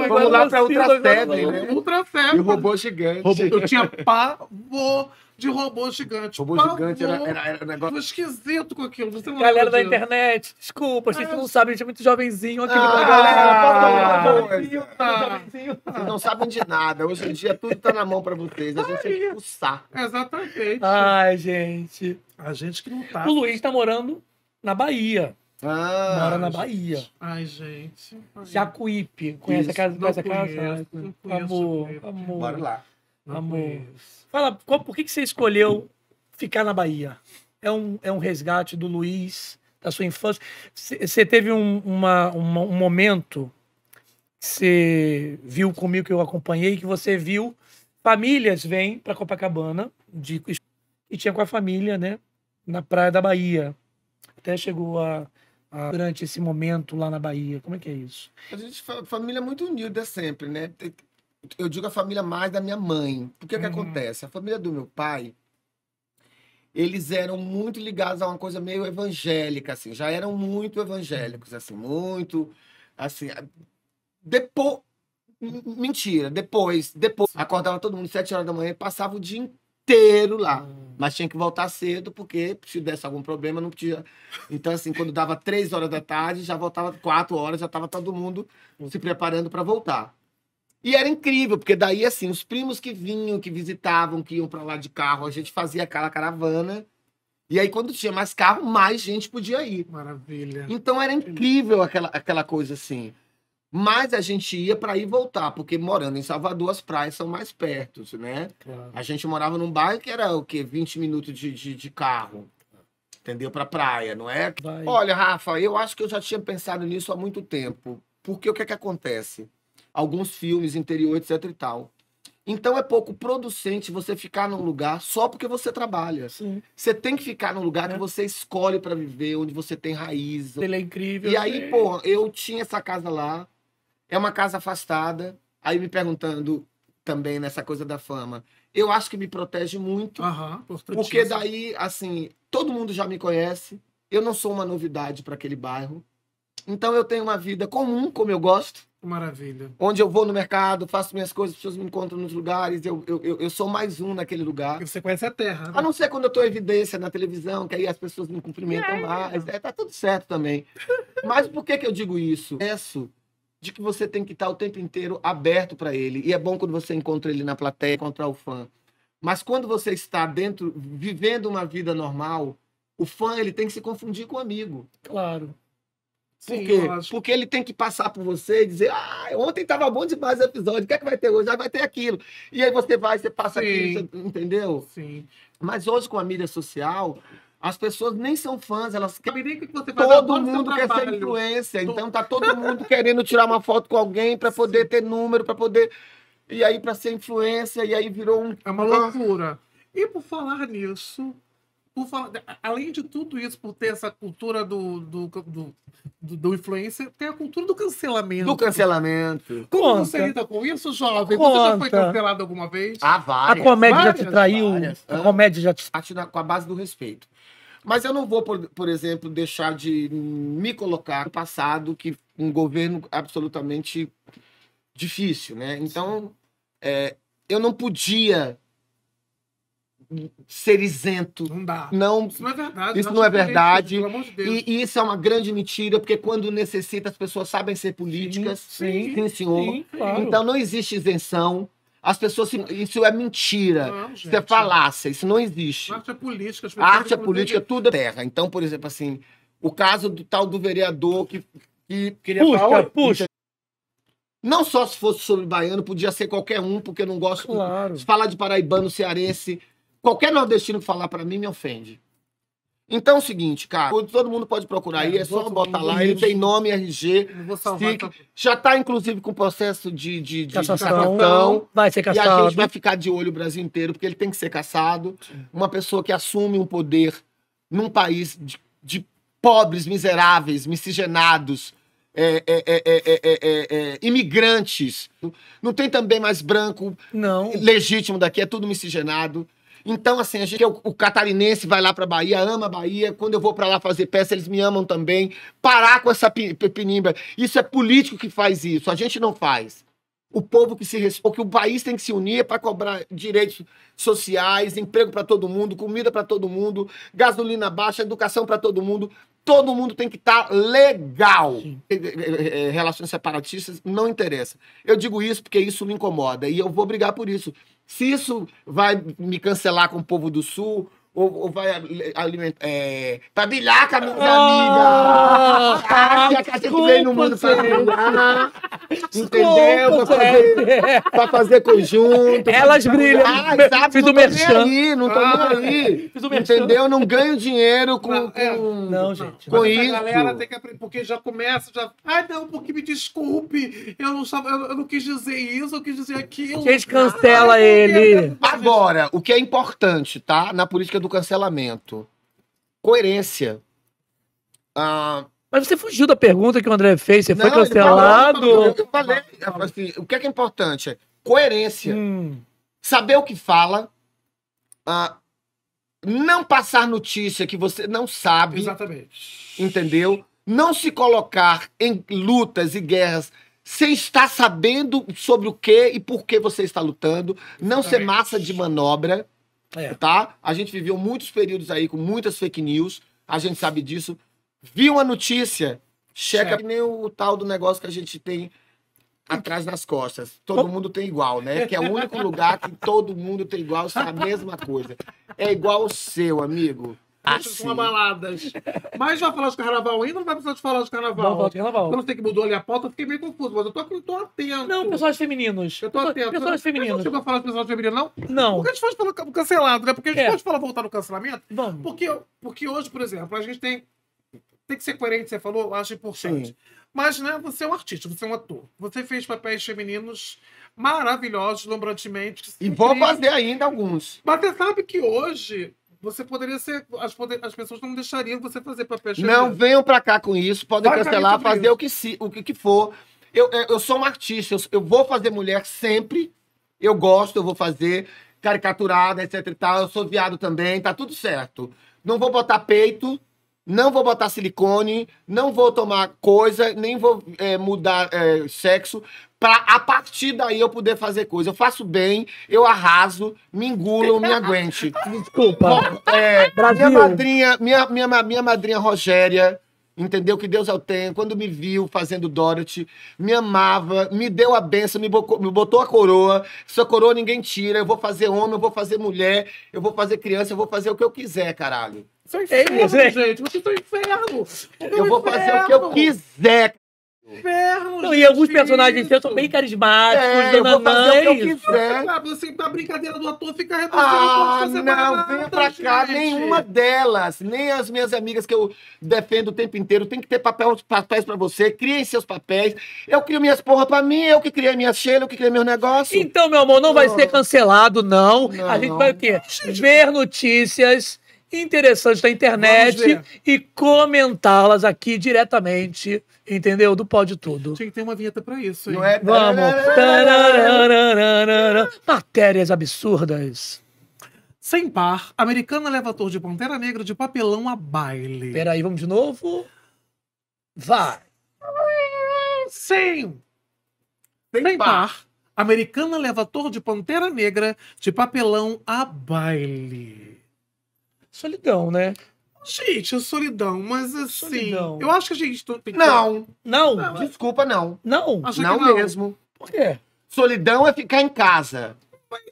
Vamos lá pra Ultra Agora Seven, não. né? Ultra E o Seven. robô gigante. Eu tinha pavor de robô gigante. Robô Pavor. gigante era um negócio. Foi esquisito com aquilo. Você não Galera da lembra disso? internet, desculpa, vocês não sabem, a gente é muito jovenzinho aqui. Ah, Galera, Vocês não sabem de nada. Hoje em dia tudo tá na mão pra vocês. A gente tem que pulsar. Exatamente. Ai, gente. A gente que não tá. O Luiz tá morando na Bahia. Mora na gente. Bahia. Ai, gente. Ai. Jacuípe. Conhece a casa? Não Conhece a casa? conheço, não conheço Amor, Jacuípe. amor. Bora lá. Não Amor. conheço. Fala, por que você escolheu ficar na Bahia? É um resgate do Luiz, da sua infância. Você teve um momento que você viu comigo, que eu acompanhei, que você viu famílias vêm para Copacabana e tinha com a família, né, na praia da Bahia. Até chegou durante esse momento lá na Bahia. Como é que é isso? A gente, família muito unida sempre, né? Eu digo a família mais da minha mãe. Porque o que acontece? A família do meu pai, eles eram muito ligados a uma coisa meio evangélica, assim. Já eram muito evangélicos, assim. Muito, assim... Depois... Mentira. Depois. Acordava todo mundo 7 horas da manhã e passava o dia inteiro lá. Mas tinha que voltar cedo, porque se desse algum problema, não podia... Então, assim, quando dava 3 horas da tarde, já voltava 4 horas, já estava todo mundo se preparando para voltar. E era incrível, porque daí, assim, os primos que vinham, que visitavam, que iam para lá de carro, a gente fazia aquela caravana. E aí, quando tinha mais carro, mais gente podia ir. Maravilha. Então, era incrível aquela coisa, assim. Mas a gente ia para ir e voltar, porque morando em Salvador, as praias são mais perto, né? Claro. A gente morava num bairro que era, o quê? 20 minutos de carro. Entendeu? Pra praia, não é? Vai. Olha, Rafa, eu acho que eu já tinha pensado nisso há muito tempo. Porque o que é que acontece? Alguns filmes, interior, etc e tal. Então é pouco producente você ficar num lugar só porque você trabalha. Sim. Você tem que ficar num lugar que você escolhe para viver, onde você tem raiz. Ele é incrível. E aí, pô, eu tinha essa casa lá. É uma casa afastada. Aí me perguntando também nessa coisa da fama. Eu acho que me protege muito. Aham, Porque daí, assim, todo mundo já me conhece. Eu não sou uma novidade para aquele bairro. Então eu tenho uma vida comum, como eu gosto. Maravilha. Onde eu vou no mercado, faço minhas coisas, as pessoas me encontram nos lugares. Eu sou mais um naquele lugar. E você conhece a terra, né? A não ser quando eu estou em evidência na televisão, que aí as pessoas me cumprimentam mais. Tá tudo certo também. Mas por que eu digo isso? Isso de que você tem que estar o tempo inteiro aberto para ele. E é bom quando você encontra ele na plateia, encontrar o fã. Mas quando você está dentro, vivendo uma vida normal, o fã ele tem que se confundir com o amigo. Claro. Por Sim, quê? lógico. Porque ele tem que passar por você e dizer, ontem estava bom demais o episódio, o que é que vai ter hoje? Vai ter aquilo. E aí você passa Sim. aquilo, você, entendeu? Sim. Mas hoje com a mídia social, as pessoas nem são fãs, elas querem. Sabe nem o que você faz, Todo adoro seu mundo quer ser trabalho. influência, então tá todo mundo querendo tirar uma foto com alguém para poder ter número, para poder... E aí para ser influência, e aí virou um... É uma loucura. E por falar nisso, além de tudo isso, por ter essa cultura do influencer, tem a cultura do cancelamento. Do cancelamento. Como Conta. você lida com isso, jovem? Você já foi Conta. cancelado alguma vez? Ah, A várias. comédia já te várias, traiu? várias. A comédia já te... Parte com a base do respeito. Mas eu não vou, por exemplo, deixar de me colocar no passado, que um governo absolutamente difícil, né? Então, eu não podia ser isento. Não dá. Não, Isso não é verdade. isso não é verdade. Pelo amor de Deus. E isso é uma grande mentira, porque quando necessita, as pessoas sabem ser políticas. Sim, senhor. Sim, claro. Então não existe isenção. As pessoas. Isso é mentira. Não, Isso é gente. falácia. Isso não existe. Arte é política. A arte é política, tudo é terra. Então, por exemplo, assim, o caso do tal do vereador que queria falar. Puxa. Não só se fosse sobre baiano, podia ser qualquer um, porque eu não gosto. Claro. Se falar de paraibano, cearense, qualquer nordestino que falar pra mim me ofende. Então é o seguinte, cara, todo mundo pode procurar aí, é só botar lá, ele tem nome, RG, Não vou salvar. SIC, já tá inclusive com processo de Cassação. cassação. Vai ser E a caçado. gente vai ficar de olho o Brasil inteiro, porque ele tem que ser caçado. Uma pessoa que assume um poder num país de pobres, miseráveis, miscigenados, imigrantes. Não tem também mais branco Não. legítimo daqui, é tudo miscigenado. Então, assim, a gente, o catarinense vai lá pra Bahia, ama a Bahia. Quando eu vou pra lá fazer peça, eles me amam também. Parar com essa penimba. Isso é político que faz isso, a gente não faz. O povo que se respeita, porque o país tem que se unir para cobrar direitos sociais, emprego para todo mundo, comida para todo mundo, gasolina baixa, educação para todo mundo. Todo mundo tem que estar legal. Relações separatistas não interessa. Eu digo isso porque isso me incomoda e eu vou brigar por isso. Se isso vai me cancelar com o povo do Sul, ou vai alimentar. Pra bilhar com as minhas amigas. Que a gente veio no mundo pra bilhar. Entendeu? Pra fazer conjunto. Elas brilham. Sabe? Fiz Não o tô nem merchan. aí, não tô nem aí. Fiz o merchan. Entendeu? Não ganho dinheiro com Não, gente. com Mas isso. a galera tem que aprender, porque já começa, já. Ai, não, porque me desculpe, eu não quis dizer isso, eu quis dizer aquilo. A gente cancela Ai, ele. Agora, o que é importante, tá? Na política do cancelamento. Coerência. Mas você fugiu da pergunta que o André fez. Você foi Não, ele cancelado. falou, eu falei, assim, o que é importante? Coerência. Saber o que fala. Não passar notícia que você não sabe. Exatamente. Entendeu? Não se colocar em lutas e guerras sem estar sabendo sobre o que e por que você está lutando. Não ser massa de manobra. Tá? A gente viveu muitos períodos aí com muitas fake news. A gente sabe disso. Viu uma notícia, checa que nem o tal do negócio que a gente tem atrás nas costas. Todo mundo tem igual, né? Que é o único lugar que todo mundo tem igual, é a mesma coisa. É igual o seu, amigo. São baladas. Mas vai falar de carnaval ainda ou não vai precisar de falar de carnaval? Vamos falar de carnaval. Quando você que mudou ali a pauta, eu fiquei meio confuso, mas eu tô atento. Não, personagens femininos. Eu tô atento. Personagens Você femininos. não chegou a falar de personagem feminino, não? Não. Porque a gente pode falar cancelado, né? Porque a gente pode falar voltar no cancelamento. Vamos. Porque hoje, por exemplo, a gente tem que ser coerente, você falou, eu acho importante. Sim. Mas, né, você é um artista, você é um ator. Você fez papéis femininos maravilhosos, lembrantemente. E vou fazer ainda alguns. Mas você sabe que hoje você poderia ser. As pessoas não deixariam você fazer papéis femininos. Não venham pra cá com isso, podem Vai cancelar, cair sobre fazer o que for. Eu sou um artista, eu vou fazer mulher sempre. Eu gosto, eu vou fazer caricaturada, etc e tal. Eu sou viado também, tá tudo certo. Não vou botar peito. Não vou botar silicone, não vou tomar coisa, nem vou mudar sexo, pra a partir daí eu poder fazer coisa. Eu faço bem, eu arraso, me engulam, me aguente. Desculpa. Brasil. Minha madrinha Rogéria, entendeu? Que Deus eu tenho, quando me viu fazendo Dorothy, me amava, me deu a benção, me botou a coroa. Essa coroa ninguém tira, eu vou fazer homem, eu vou fazer mulher, eu vou fazer criança, eu vou fazer o que eu quiser, caralho. Isso é inferno, gente. Vocês são inferno. Eu vou fazer o que eu quiser. Inferno, Não, e alguns personagens seus são bem carismáticos, Eu vou fazer o que eu nanãs. quiser. A brincadeira do ator fica reduzindo. Não pode fazer mais Não, nada, venha pra cá, gente. nenhuma delas, nem as minhas amigas que eu defendo o tempo inteiro. Tem que ter papéis pra você, criem seus papéis. Eu crio minhas porra pra mim, eu que criei minha Sheila, eu que criei meu negócio. Então, meu amor, não vai ser cancelado, não. Não. A gente vai o quê? Ver notícias interessantes da Vamos internet ver. e comentá-las aqui diretamente, entendeu? Do Pode Tudo. Tinha que ter uma vinheta pra isso, hein? Não é? Vamos. Tarararararara. Matérias absurdas. Sem par, americana leva ator de Pantera Negra de papelão a baile. Peraí, vamos de novo? Vai. Sim. Sem Sem par. par, Americana leva ator de Pantera Negra de papelão a baile. Solidão, né? Gente, é solidão, mas assim... Solidão. Eu acho que a gente tem que... Não, Não? desculpa, não. Não? Acho que Não mesmo. Por quê? Solidão é ficar em casa.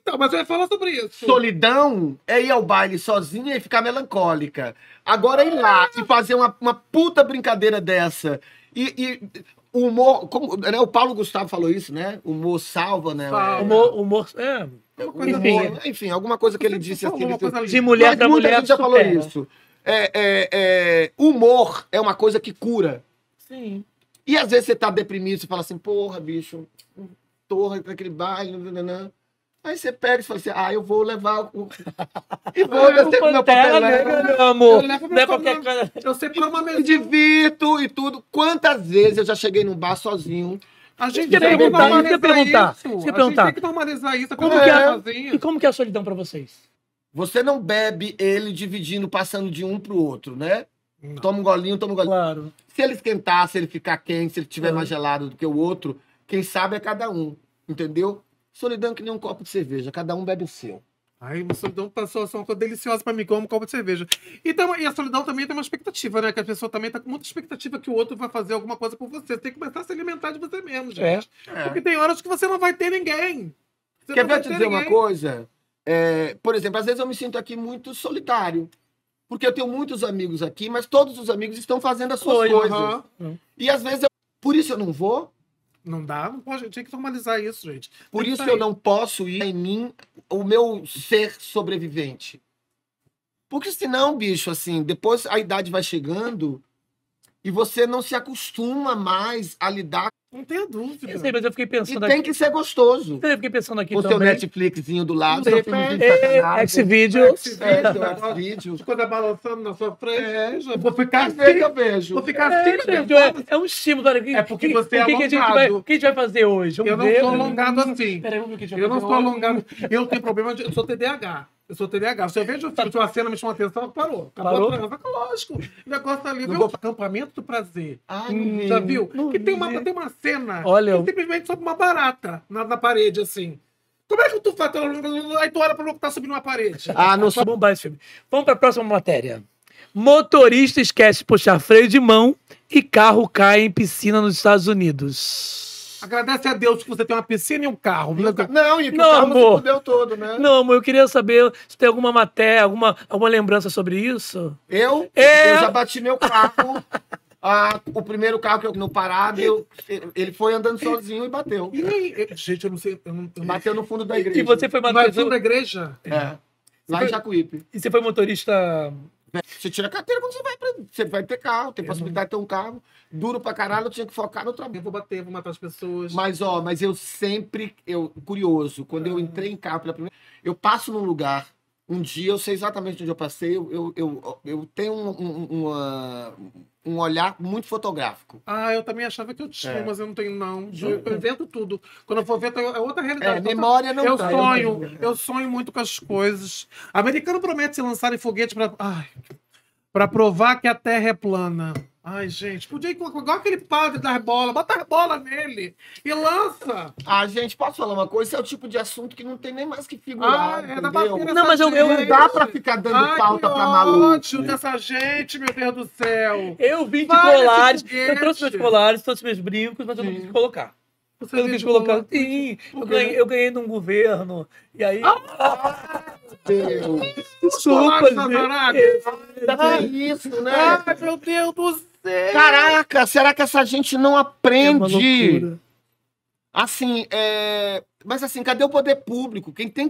Então, mas eu ia falar sobre isso. Solidão é ir ao baile sozinha e ficar melancólica. Agora ir lá e fazer uma puta brincadeira dessa. E o humor, como, né, o Paulo Gustavo falou isso, né? O humor salva, né? Salva. Humor, Uma coisa enfim, boa. Enfim, alguma coisa que ele disse Falou assim. uma coisa ali. de mulher Mas pra muita mulher gente já falou supera. isso. Humor é uma coisa que cura. Sim. E às vezes você tá deprimido, você fala assim, porra, bicho, torre pra aquele baile, nananã. Aí você pega e fala assim, eu vou levar o... E vou descer com meu Pantera papelão. Negra, meu amor. Eu levo Não é meu qualquer papelão. coisa. Eu sempre como uma Me mesa. divirto e tudo. Quantas vezes eu já cheguei num bar sozinho? A gente Deixa eu tem que perguntar, normalizar deixa eu perguntar, isso. deixa eu A perguntar. gente tem que normalizar isso. Como Como que que é? sozinho. E como que é a solidão pra vocês? Você não bebe ele dividindo, passando de um pro outro, né? Não. Toma um golinho, toma um golinho. Claro. Se ele esquentar, se ele ficar quente, se ele tiver mais gelado do que o outro, quem sabe é cada um, entendeu? Solidão é que nem um copo de cerveja, cada um bebe o seu. Ai, a solidão passou a ser uma coisa deliciosa pra mim, como um copo de cerveja. E a solidão também tem uma expectativa, né? Que a pessoa também tá com muita expectativa que o outro vai fazer alguma coisa por você. Você tem que começar a se alimentar de você mesmo, gente. Porque tem horas que você não vai ter ninguém. Você Quer não vai ver te ter dizer uma ninguém. coisa? Por exemplo, às vezes eu me sinto aqui muito solitário. Porque eu tenho muitos amigos aqui, mas todos os amigos estão fazendo as suas coisas. Aham. E às vezes, por isso eu não vou, Não dá, não pode. Tem que normalizar isso, gente. por Tem que isso sair. eu não posso ir em mim o meu ser sobrevivente. Porque senão, bicho, assim, depois a idade vai chegando e você não se acostuma mais a lidar. Não tenha dúvida. Eu sei, mas eu fiquei E pensando tem aqui. que ser gostoso. Eu fiquei pensando aqui Com seu também. Netflixzinho do lado, De seu repente, filmezinho de sacanagem. Xvideos. Xvideos. Seu Xvideos. Coisa balançando na sua frente. É. Vou ficar Às vezes assim. eu vejo. Vou ficar assim, Gente, nervosa. é um estímulo. Olha, É porque você é o que a gente alongado. o que a gente vai fazer hoje? Vamos Eu não ver. sou alongado assim. Peraí, vamos ver o que a gente vai Eu não fazer sou hoje. alongado. Eu tenho problema de. Eu sou TDAH. Eu sou TDAH. Se eu vejo um filme, se uma cena me chama atenção, parou. Parou? Acabou a transa. Lógico. O negócio ali. Não Viu? vou- Acampamento do prazer. Ai, não Já vi. viu? não Que tem vi. uma cena Olha, que simplesmente sobe uma barata na parede, assim. Como é que tu faz? Aí tu olha pro louco que tá subindo uma parede. Não Só bombar esse filme. Vamos para a próxima matéria. Motorista esquece de puxar freio de mão e carro cai em piscina nos Estados Unidos. Agradece a Deus que você tem uma piscina e um carro. Viu? Não, e que Não, o carro amor. se fudeu todo, né? Não, amor, eu queria saber se tem alguma matéria, alguma lembrança sobre isso. Eu É. já bati meu carro. O primeiro carro que eu no parado, ele foi andando sozinho e bateu. Gente, eu não sei. Eu não... Bateu no fundo da igreja. E você foi Não é motorista, fundo da igreja? É. Lá em Jacuípe. e você foi motorista. Você tira a carteira quando você vai ter carro, tem possibilidade de ter um carro. Duro pra caralho, eu tinha que focar no trabalho. Eu vou bater, vou matar as pessoas. Mas eu sempre, curioso, quando eu entrei em carro pela primeira vez, eu passo num lugar, um dia eu sei exatamente onde eu passei, eu tenho um olhar muito fotográfico. Eu também achava que eu tinha, É. mas eu não tenho, não. Eu invento tudo. Quando eu for ver, é outra realidade. Memória não Eu tá. eu sonho muito com as coisas. Americano promete se lançar em foguete pra provar que a Terra é plana. Ai, gente, podia ir igual aquele padre das bolas, bota as bolas nele e lança. Gente, posso falar uma coisa? Esse é o tipo de assunto que não tem nem mais que figurar, É da entendeu? bateria Não, mas eu- Não dá pra ficar dando pauta pra maluco. ódio dessa gente, meu Deus do céu. Eu vim de Vai nesse colares, foguete. eu trouxe meus colares, trouxe meus brincos, mas eu não quis colocar. Você Eu não veio quis de colocar. bola. Sim, Por eu quê? ganhei num governo. E aí. Deus. Desculpa, Colares da Zaraga. É isso, né? Ai, meu Deus do céu. Caraca, será que essa gente não É uma aprende? loucura. Assim, mas assim, cadê o poder público? Quem tem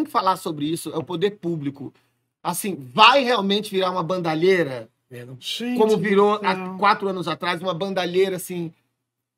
que falar sobre isso é o poder público. Assim, vai realmente virar uma bandalheira? Gente Como do virou céu. há 4 anos atrás, uma bandalheira, assim,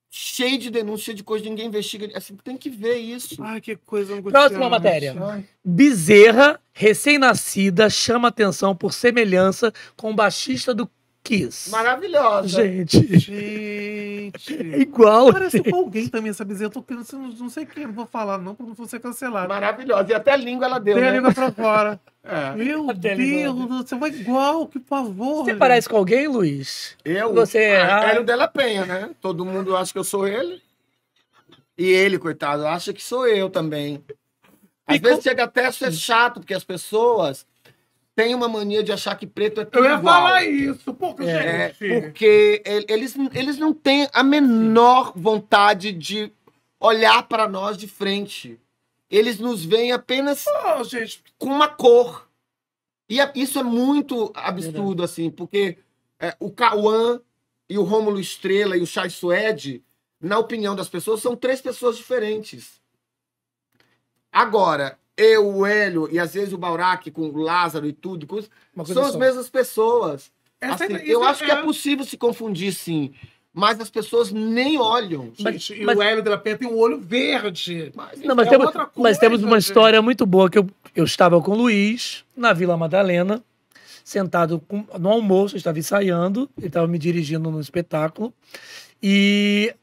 cheia de denúncias, cheia de coisa, ninguém investiga. Assim, tem que ver isso. Ai, que coisa angustiante. Próxima matéria. Bezerra, recém-nascida, chama atenção por semelhança com o baixista do Kiss. Maravilhosa. Gente, Gente. é igual. Parece com alguém também, essa bezerra. Eu tô pensando, não sei quem, não vou falar não, pra não vou ser cancelado. Maravilhosa. E até língua ela deu, Tem a né? língua pra fora. É. Meu Até a língua. Deus, você vai igual, que pavor. Você gente. parece com alguém, Luiz? Eu? Você é- Hélio Della Penha, né? Todo mundo acha que eu sou ele. E ele, coitado, acha que sou eu também. Às vezes chega até a ser chato, porque as pessoas têm uma mania de achar que preto é tudo Eu ia igual. falar isso, porque, Porque eles não têm a menor vontade de olhar para nós de frente. Eles nos veem apenas gente, com uma cor. E isso é muito absurdo, assim, porque o Cauã e o Rômulo Estrela e o Chay Suede, na opinião das pessoas, são 3 pessoas diferentes. Agora, eu, o Hélio e às vezes o Baurac com o Lázaro e tudo, são as mesmas pessoas. Assim, eu acho que é possível se confundir, sim. Mas as pessoas nem olham. Gente, e o Hélio de la Penha tem um olho verde. Mas temos uma história muito boa que eu estava com o Luiz na Vila Madalena, sentado no almoço, eu estava ensaiando, ele estava me dirigindo no espetáculo, e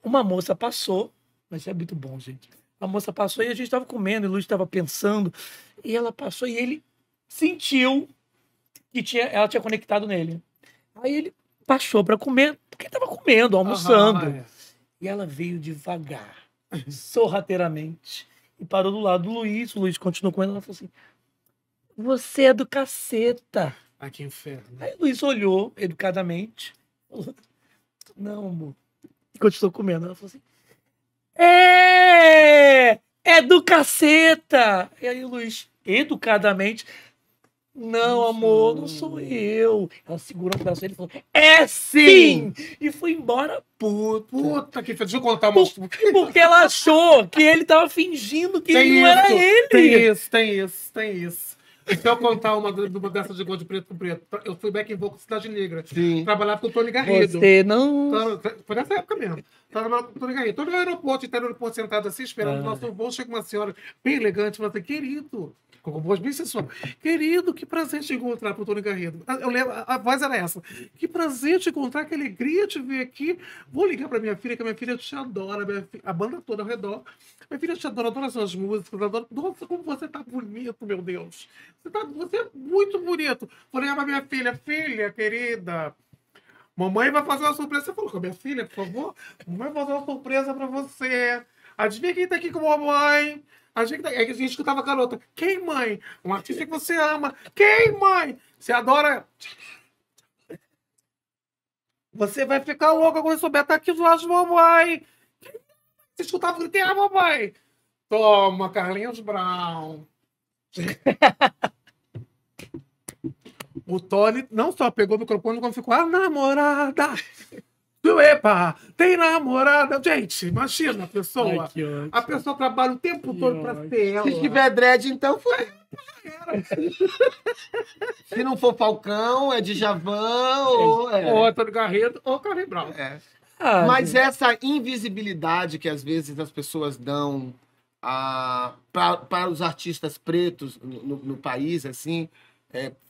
uma moça passou, mas é muito bom, gente. A moça passou e a gente estava comendo, e o Luiz estava pensando, e ela passou e ele sentiu que ela tinha conectado nele. Aí ele baixou para comer, porque estava comendo, almoçando. E ela veio devagar, sorrateiramente, e parou do lado do Luiz. O Luiz continuou comendo, ela falou assim: você é do caceta. Ai, que inferno. Aí o Luiz olhou educadamente, falou: não, amor. E continuou comendo. Ela falou assim: é do caceta. E aí o Luiz, educadamente: não, amor, não sou eu. Ela segurou o braço dele e falou: é sim! E foi embora. Puta que... Deixa eu contar uma... Porque ela achou que ele tava fingindo que ele não era ele. Tem isso. Deixa eu contar uma dessas de gol de preto com preto. Eu fui back in vocal Cidade Negra. Sim. Trabalhava com o Tony Garrido. Você não... Foi nessa época mesmo. Trabalhava com o Tony Garrido. Tô no aeroporto, no aeroporto sentado assim, esperando o nosso voo. Chega uma senhora bem elegante, falando assim: querido, com voz bem sensual: querido, que prazer te encontrar pro Tony Garrido. Eu lembro, a voz era essa: que prazer te encontrar, que alegria te ver aqui. Vou ligar pra minha filha, que a minha filha te adora, a banda toda ao redor. Minha filha te adora as suas músicas, adora. Nossa, como você tá bonito, meu Deus. Você é muito bonito. Falei pra minha filha: filha querida, mamãe vai fazer uma surpresa. Você falou com a minha filha, por favor? Mamãe vai fazer uma surpresa pra você. Adivinha quem tá aqui com a mamãe? Adivinha quem tá... A gente escutava a garota: quem, mãe? Um artista que você ama. Quem, mãe? Você adora... Você vai ficar louca quando souber estar aqui do lado de mamãe. Você escutava gritar: ah, mamãe. Toma, Carlinhos Brown. O Tony não só pegou o microfone, como ficou: a namorada. Epa, tem namorada. Gente, imagina a pessoa. Ai, a pessoa trabalha o tempo todo pra ser ela. Se tiver dread, então foi. Se não for Falcão, é Djavan ou Tony Garrido ou Carlinhos Brown. Mas essa invisibilidade que às vezes as pessoas dão para os artistas pretos no país, assim,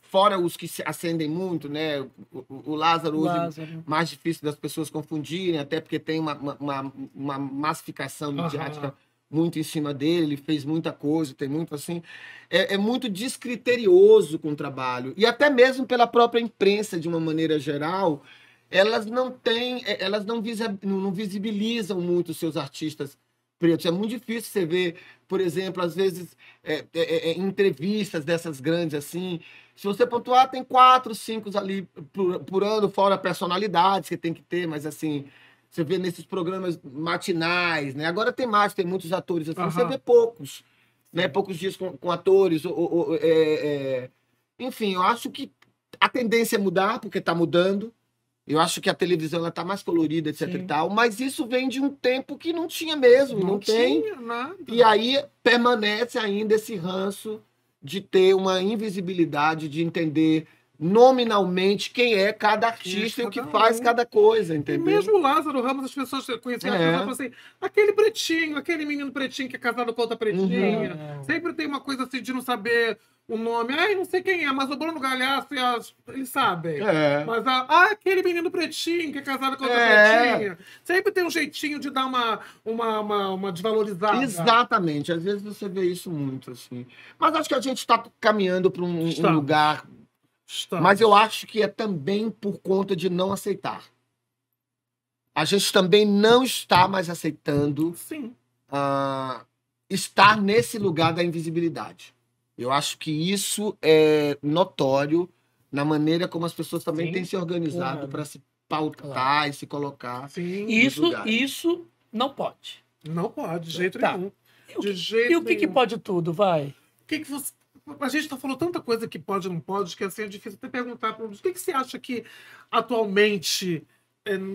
fora os que se acendem muito, né? O Lázaro hoje mais difícil das pessoas confundirem, até porque tem uma massificação midiática muito em cima dele, ele fez muita coisa, tem muito assim. É muito descriterioso com o trabalho. E até mesmo pela própria imprensa, de uma maneira geral, elas não visibilizam muito os seus artistas pretos. É muito difícil você ver, por exemplo, às vezes, entrevistas dessas grandes assim. Se você pontuar, tem 4, 5 ali por ano, fora personalidades que tem que ter, mas assim, você vê nesses programas matinais, né? Agora tem mais, tem muitos atores assim, você vê poucos, né? Poucos dias com atores. Enfim, eu acho que a tendência é mudar, porque está mudando. Eu acho que a televisão ela tá mais colorida, etc e tal, mas isso vem de um tempo que não tinha mesmo, não tem. Tinha nada. E aí permanece ainda esse ranço de ter uma invisibilidade, de entender nominalmente quem é cada artista e o que faz cada coisa, entendeu? E mesmo o Lázaro Ramos, as pessoas conheciam as pessoas assim: aquele pretinho, aquele menino pretinho que é casado com outra pretinha. Sempre tem uma coisa assim de não saber o nome. Ai, não sei quem é, mas o Bruno Galhaço, eles sabem. Mas aquele menino pretinho que é casado com outra pretinha. Sempre tem um jeitinho de dar uma desvalorizada. Exatamente. Às vezes você vê isso muito, assim. Mas acho que a gente está caminhando para um lugar... Mas eu acho que é também por conta de não aceitar. a gente também não está mais aceitando Sim. estar nesse lugar da invisibilidade. Eu acho que isso é notório na maneira como as pessoas também Sim, têm se organizado claro. para se pautar Claro. e se colocar. Sim. Isso não pode. Não pode, de jeito Tá. nenhum. E o De que, jeito e o que nenhum. pode tudo, vai? O que você... A gente está falando tanta coisa que pode e não pode, que assim, é difícil até perguntar para o que você acha que atualmente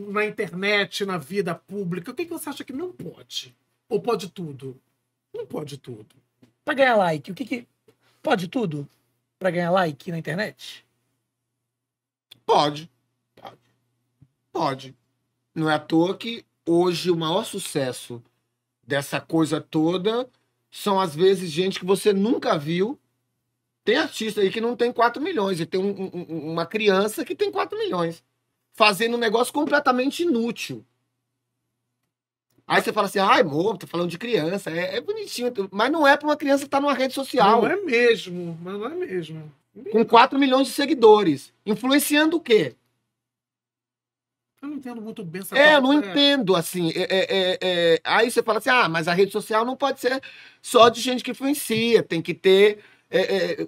na internet, na vida pública, o que você acha que não pode? Ou pode tudo? Não pode tudo. Pra ganhar like, o que pode tudo? Pra ganhar like na internet? Pode. Pode. Não é à toa que hoje o maior sucesso dessa coisa toda são, às vezes, gente que você nunca viu. Tem artista aí que não tem 4 milhões e tem uma criança que tem 4 milhões fazendo um negócio completamente inútil. Aí você fala assim, ai, amor, tá falando de criança, é bonitinho, mas não é para uma criança estar numa rede social Não é mesmo, mas não é mesmo. com 4 milhões de seguidores. Influenciando o quê? Eu não entendo muito bem essa Eu não parte. entendo, assim. Aí você fala assim, mas a rede social não pode ser só de gente que influencia, tem que ter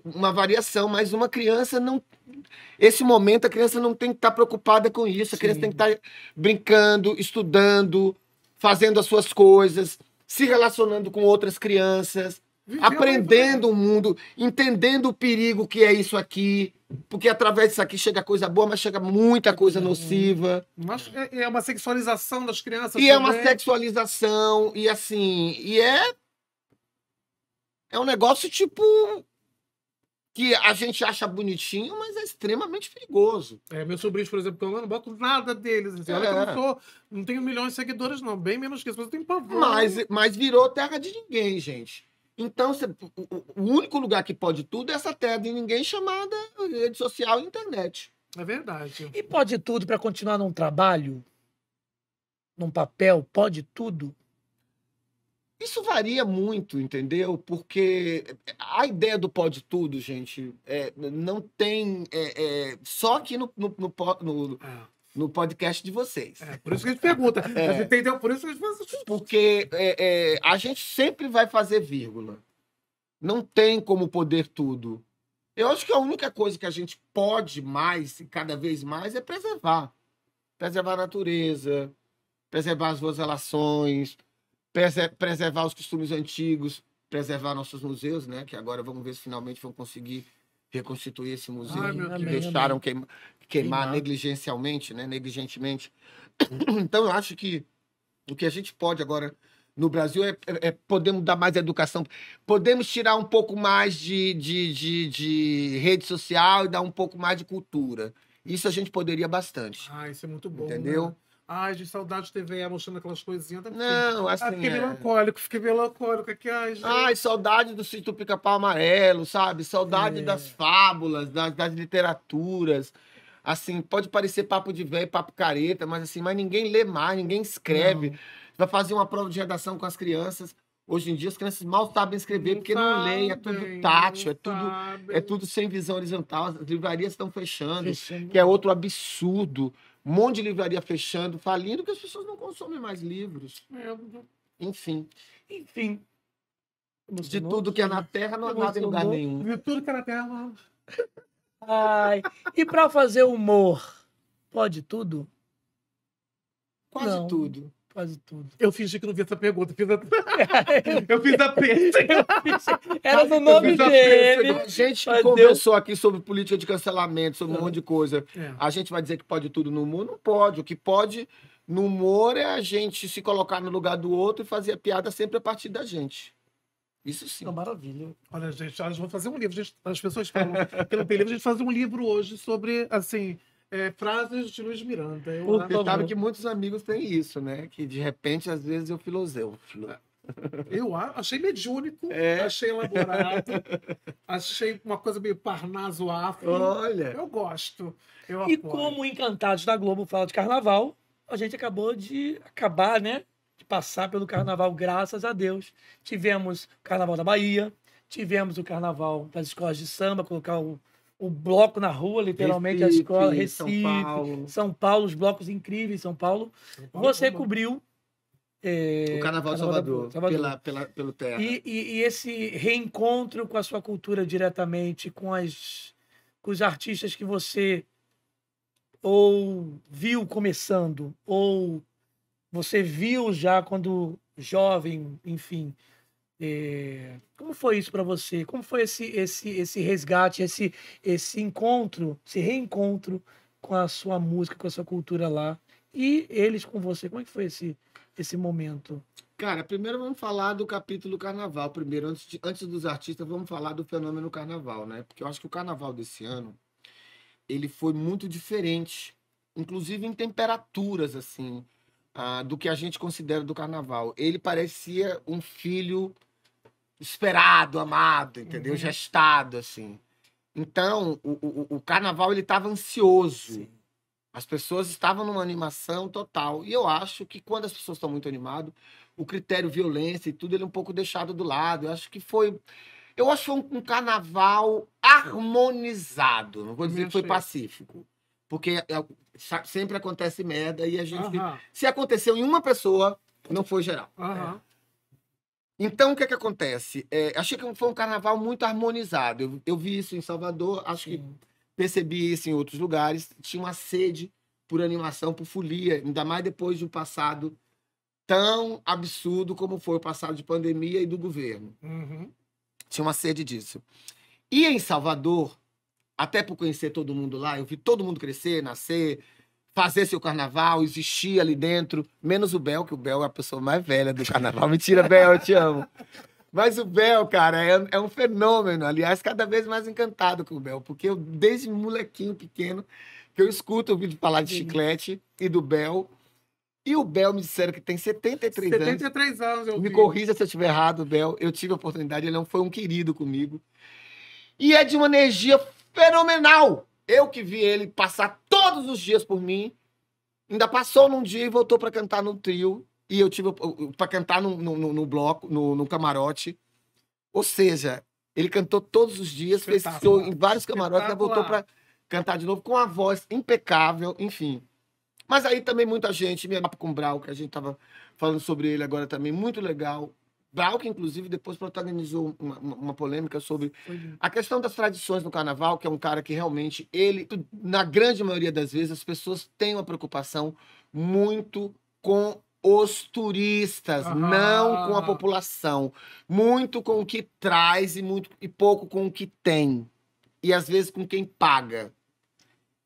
uma variação, mas uma criança não... Esse momento, a criança não tem que estar preocupada com isso, a criança tem que estar brincando, estudando, fazendo as suas coisas, se relacionando com outras crianças, aprendendo o mundo, entendendo o perigo que é isso aqui, porque através disso aqui chega coisa boa, mas chega muita coisa nociva. Mas é uma sexualização das crianças. E é uma também. sexualização, e assim, é um negócio tipo que a gente acha bonitinho, mas é extremamente perigoso. Meus sobrinhos, por exemplo, eu não boto nada deles. Assim. Olha que eu não tenho milhões de seguidores, não. Bem menos que isso, mas eu tenho pavor. Mas virou terra de ninguém, gente. Então, o único lugar que pode tudo é essa terra de ninguém chamada rede social e internet. É verdade. E pode tudo para continuar num trabalho? Num papel? Pode tudo? Isso varia muito, entendeu? Porque a ideia do pode tudo, gente, não tem... só aqui no podcast de vocês. Por isso que a gente pergunta. Você entendeu? Por isso que a gente faz isso. Porque a gente sempre vai fazer vírgula. Não tem como poder tudo. Eu acho que a única coisa que a gente pode mais, e cada vez mais, é preservar. Preservar a natureza, preservar as boas relações, preservar os costumes antigos, preservar nossos museus, né? Que agora vamos ver se finalmente vão conseguir reconstituir esse museu que deixaram queimar negligencialmente, né? Negligentemente. Então, eu acho que o que a gente pode agora no Brasil podemos dar mais educação, podemos tirar um pouco mais de rede social e dar um pouco mais de cultura. Isso a gente poderia bastante. Isso é muito bom. Entendeu? Né? De saudade de TV, mostrando aquelas coisinhas. Não, assim... fiquei melancólico. Aqui, saudade do Sítio Pica-Pau Amarelo, sabe? Saudade das fábulas, das literaturas. Assim, pode parecer papo de velho, papo careta, mas ninguém lê mais, ninguém escreve. Não. Vai fazer uma prova de redação com as crianças. Hoje em dia, as crianças mal sabem escrever porque não leem, é tudo tátil, é tudo sem visão horizontal. As livrarias estão fechando, que é outro absurdo. Um monte de livraria fechando, falindo, que as pessoas não consomem mais livros. Enfim. De tudo que é na Terra, não há nada em lugar nenhum. De tudo que é na Terra. E para fazer humor, pode tudo? Quase tudo. Quase tudo. Eu fingi que não vi essa pergunta. Eu fiz a pêssega. Era no nome dele. A gente conversou aqui sobre política de cancelamento, sobre um monte de coisa. A gente vai dizer que pode tudo no humor? Não pode. O que pode no humor é a gente se colocar no lugar do outro e fazer a piada sempre a partir da gente. Isso sim. Maravilha. Olha, gente, nós vamos fazer um livro. As pessoas falam que não tem livro. A gente faz um livro hoje sobre, assim... frases de Luiz Miranda. Você sabe que muitos amigos têm isso, né? Que de repente, às vezes, eu filosofo. Eu achei mediúnico, achei elaborado, achei uma coisa meio Parnaso afro. Olha! Eu gosto. E como Encantados da Globo fala de carnaval, a gente acabou de né? De passar pelo carnaval, graças a Deus. Tivemos o carnaval da Bahia, tivemos o carnaval das escolas de samba, colocar o o bloco na rua, literalmente, a Recife, escola, Recife, São Paulo. os blocos incríveis em São Paulo. Você cobriu O Carnaval de Salvador, pelo Terra. E esse reencontro com a sua cultura diretamente, com os artistas que você ou viu começando, ou você viu já quando jovem, enfim. Como foi isso para você? Como foi esse resgate, esse encontro, esse reencontro com a sua música, com a sua cultura lá? E eles com você? Como é que foi esse momento? Cara, primeiro vamos falar do capítulo Carnaval. Primeiro, antes dos artistas, vamos falar do fenômeno Carnaval, né? Porque eu acho que o Carnaval desse ano, ele foi muito diferente, inclusive em temperaturas, assim, do que a gente considera do Carnaval. Ele parecia um filho esperado, amado, entendeu? Gestado, assim. Então, o Carnaval, ele estava ansioso. Sim. As pessoas estavam numa animação total. E eu acho que quando as pessoas estão muito animadas, o critério violência e tudo, ele é um pouco deixado do lado. Eu acho que foi um carnaval harmonizado. Não vou dizer que foi pacífico. Porque sempre acontece merda e a gente... Se aconteceu em uma pessoa, não foi geral. Então, o que acontece? Achei que foi um carnaval muito harmonizado. Eu vi isso em Salvador, acho que percebi isso em outros lugares. Tinha uma sede por animação, por folia, ainda mais depois de um passado tão absurdo como foi o passado de pandemia e do governo. Tinha uma sede disso. E em Salvador, até por conhecer todo mundo lá, eu vi todo mundo crescer, nascer, fazer seu carnaval, existir ali dentro, menos o Bel, que o Bel é a pessoa mais velha do carnaval. Mentira, Bel, eu te amo. Mas o Bel, cara, é um fenômeno. Aliás, cada vez mais encantado com o Bel, porque eu, desde molequinho pequeno, que eu escuto o vídeo falar de Chiclete e do Bel. E o Bel me disseram que tem 73 anos. 73 anos, eu Me vi. corrija se eu estiver errado, Bel. Eu tive a oportunidade, ele foi um querido comigo. E é de uma energia fenomenal. Eu que vi ele passar todos os dias por mim, ainda passou num dia e voltou para cantar no trio. E eu tive para cantar no bloco, no camarote. Ou seja, ele cantou todos os dias, fez show em vários camarotes, e voltou para cantar de novo com uma voz impecável, enfim. Mas aí também muita gente, me com o Brau, que a gente estava falando sobre ele agora também, muito legal. Brau, que inclusive depois protagonizou uma polêmica sobre a questão das tradições no carnaval, que é um cara que realmente, ele, na grande maioria das vezes, as pessoas têm uma preocupação muito com os turistas, não com a população. Muito com o que traz e pouco com o que tem. E às vezes com quem paga.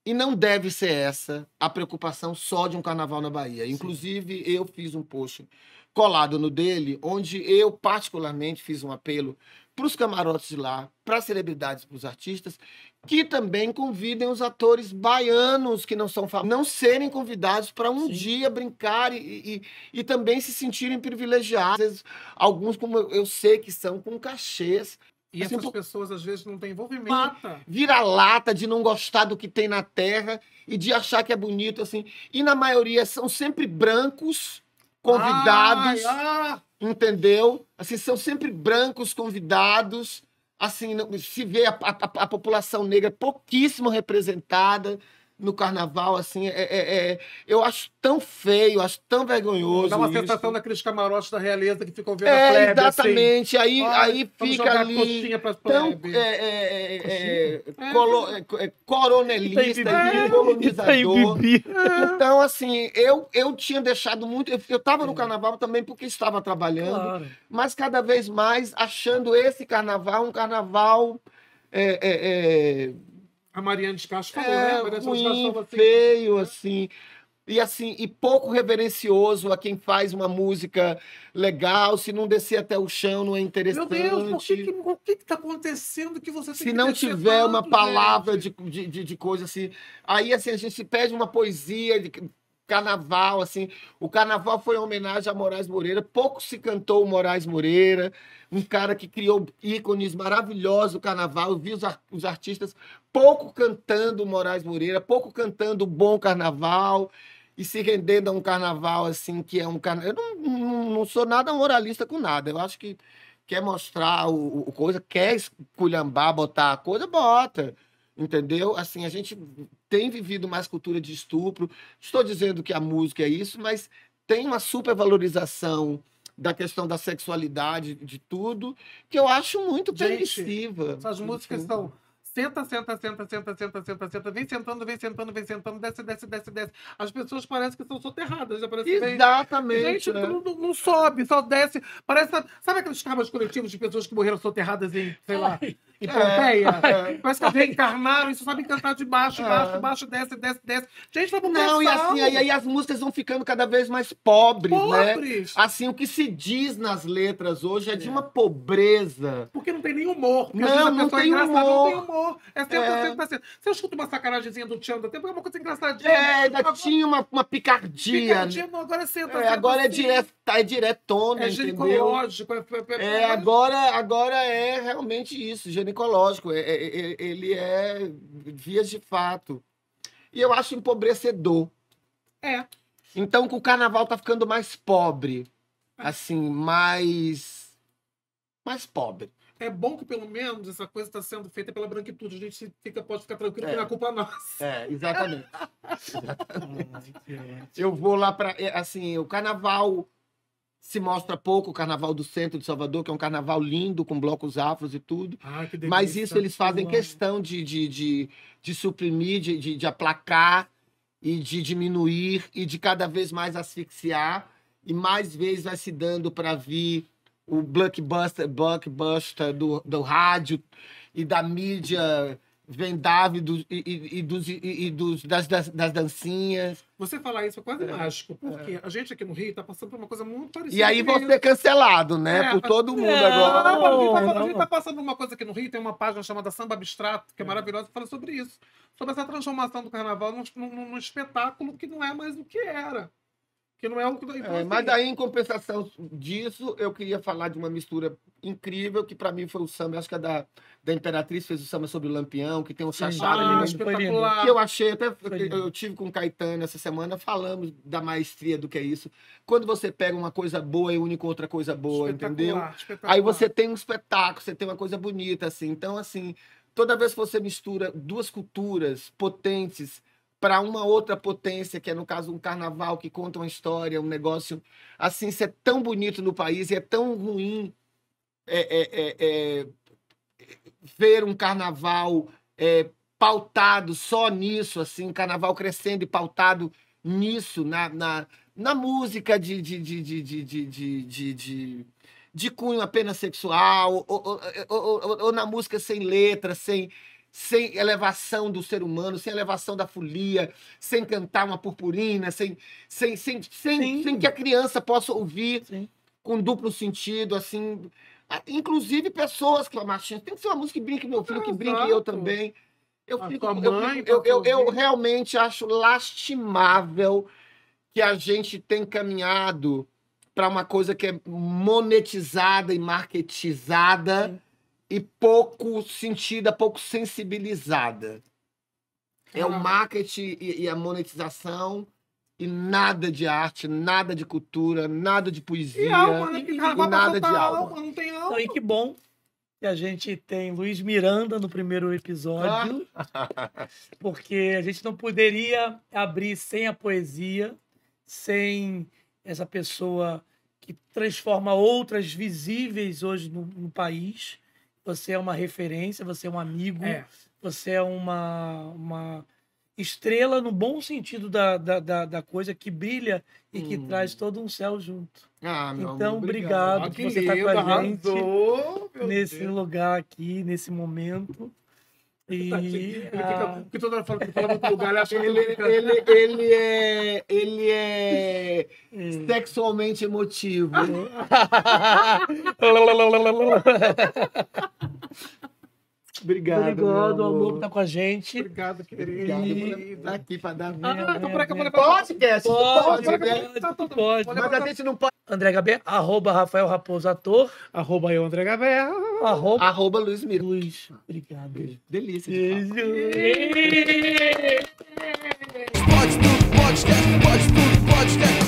E não deve ser essa a preocupação só de um carnaval na Bahia. Sim. Inclusive, eu fiz um post colado no dele, onde eu particularmente fiz um apelo para os camarotes de lá, para as celebridades, para os artistas, que também convidem os atores baianos que não são famosos, não serem convidados para um dia brincar e também se sentirem privilegiados. Às vezes, alguns, como eu sei que são, com cachês. E assim, essas pessoas, às vezes, não têm envolvimento. Vira lata de não gostar do que tem na terra e de achar que é bonito, assim. E, na maioria, são sempre brancos convidados, entendeu? Assim, são sempre brancos convidados. Assim, se vê a população negra pouquíssimo representada no carnaval, assim, eu acho tão feio, acho tão vergonhoso. Dá uma sensação daqueles camarotes da realeza que ficam vendo a plebe, exatamente, assim. aí fica ali tão coronelista e colonizador. Então, assim, eu tinha deixado muito... Eu estava no carnaval também porque estava trabalhando, mas cada vez mais achando esse carnaval um carnaval... A Mariana de Castro falou, né? Ruim, feio, assim. E pouco reverencioso a quem faz uma música legal. Se não descer até o chão, não é interessante. Meu Deus, o que está acontecendo que você tem Se não tiver uma palavra de coisa assim... Aí, assim, a gente pede uma poesia de carnaval, assim. O carnaval foi uma homenagem a Moraes Moreira. Pouco se cantou o Moraes Moreira, um cara que criou ícones maravilhosos do carnaval. Eu vi os artistas pouco cantando o Moraes Moreira, pouco cantando o bom carnaval e se rendendo a um carnaval, assim, que é um carnaval... Eu não sou nada moralista com nada. Eu acho que quer mostrar o coisa, quer esculhambar, botar a coisa, bota. entendeu? Assim, a gente tem vivido mais cultura de estupro. Estou dizendo que a música é isso, mas tem uma supervalorização da questão da sexualidade, de tudo, que eu acho muito permissiva. Essas músicas são... Senta, vem sentando, desce. As pessoas parecem que são soterradas. Exatamente. Gente, não sobe, só desce. Parece, sabe aqueles karmas coletivos de pessoas que morreram soterradas em, sei lá, em Pompeia? Parece que reencarnaram e só sabem cantar de baixo, desce. Gente, vamos Não, e assim, aí as músicas vão ficando cada vez mais pobres, né? Assim, o que se diz nas letras hoje é de uma pobreza. Porque não tem nem humor. Não tem humor. Senta. Se eu escuto uma sacanagemzinha do Tchan, até porque é uma coisa engraçadinha. Ainda tinha uma picardia. Não, agora senta. Agora é diretona, é entendeu? ginecológico. Agora é realmente isso, ginecológico. Ele é vias de fato. E eu acho empobrecedor. Então, o carnaval tá ficando mais pobre. Assim, mais pobre. É bom que, pelo menos, essa coisa está sendo feita pela branquitude. A gente pode ficar tranquilo que não é culpa nossa. Exatamente. Eu vou lá para... Assim, o carnaval se mostra pouco, o carnaval do centro de Salvador, que é um carnaval lindo, com blocos afros e tudo. Que delícia. Mas isso eles fazem questão de suprimir, de aplacar e de diminuir e de cada vez mais asfixiar. E mais vezes vai se dando para vir o blockbuster do rádio e da mídia vendável das dancinhas. Você falar isso é quase mágico, porque a gente aqui no Rio tá passando por uma coisa muito parecida. E aí você é cancelado, né? Por todo mundo agora. A gente tá passando por uma coisa aqui no Rio, tem uma página chamada Samba Abstrato, que é maravilhosa, que fala sobre isso. Sobre essa transformação do carnaval num espetáculo que não é mais o que era. Que não é o que... Mas aí, em compensação disso, eu queria falar de uma mistura incrível, que para mim foi o samba, acho que da Imperatriz fez o samba sobre o Lampião, que tem um chachado espetacular. Que eu achei, até eu tive com o Caetano essa semana, falamos da maestria do que é isso. Quando você pega uma coisa boa e une com outra coisa boa, entendeu? Aí você tem um espetáculo, você tem uma coisa bonita, assim. Então, assim, toda vez que você mistura duas culturas potentes para uma outra potência, que é, no caso, um carnaval que conta uma história, um negócio assim, isso é tão bonito no país e é tão ruim ver um carnaval pautado só nisso, assim, carnaval crescendo e pautado nisso, na música de cunho apenas sexual, ou na música sem letra, sem elevação do ser humano, sem elevação da folia, sem cantar uma purpurina, sem que a criança possa ouvir com duplo sentido, assim. Inclusive pessoas que machinhas. Tem que ser uma música que brinque meu filho, que brinque eu também. Eu realmente acho lastimável que a gente tem caminhado para uma coisa que é monetizada e marketizada e pouco sentida, pouco sensibilizada. É o marketing e a monetização e nada de arte, nada de cultura, nada de poesia e nada de alma. Não tem alma. E que bom que a gente tem Luiz Miranda no primeiro episódio, porque a gente não poderia abrir sem a poesia, sem essa pessoa que transforma outras visíveis hoje no país. Você é uma referência, você é um amigo, você é uma estrela no bom sentido da coisa, que brilha e que traz todo um céu junto. Então, obrigado por você estar com a gente nesse lugar aqui, nesse momento. Porque toda hora fala muito lugar, ele acha que ele é sexualmente emotivo. Obrigado, amor, por estar com a gente. Obrigado, querido. Tá aqui para dar podcast. Pode. Mas a gente não pode. André Gabé, @Rafael Raposo Ator, @eu, André Gabé, Luiz Miro. Luiz, obrigado. Delícia. Beijo. Pode tudo, podcast, pode tudo, podcast.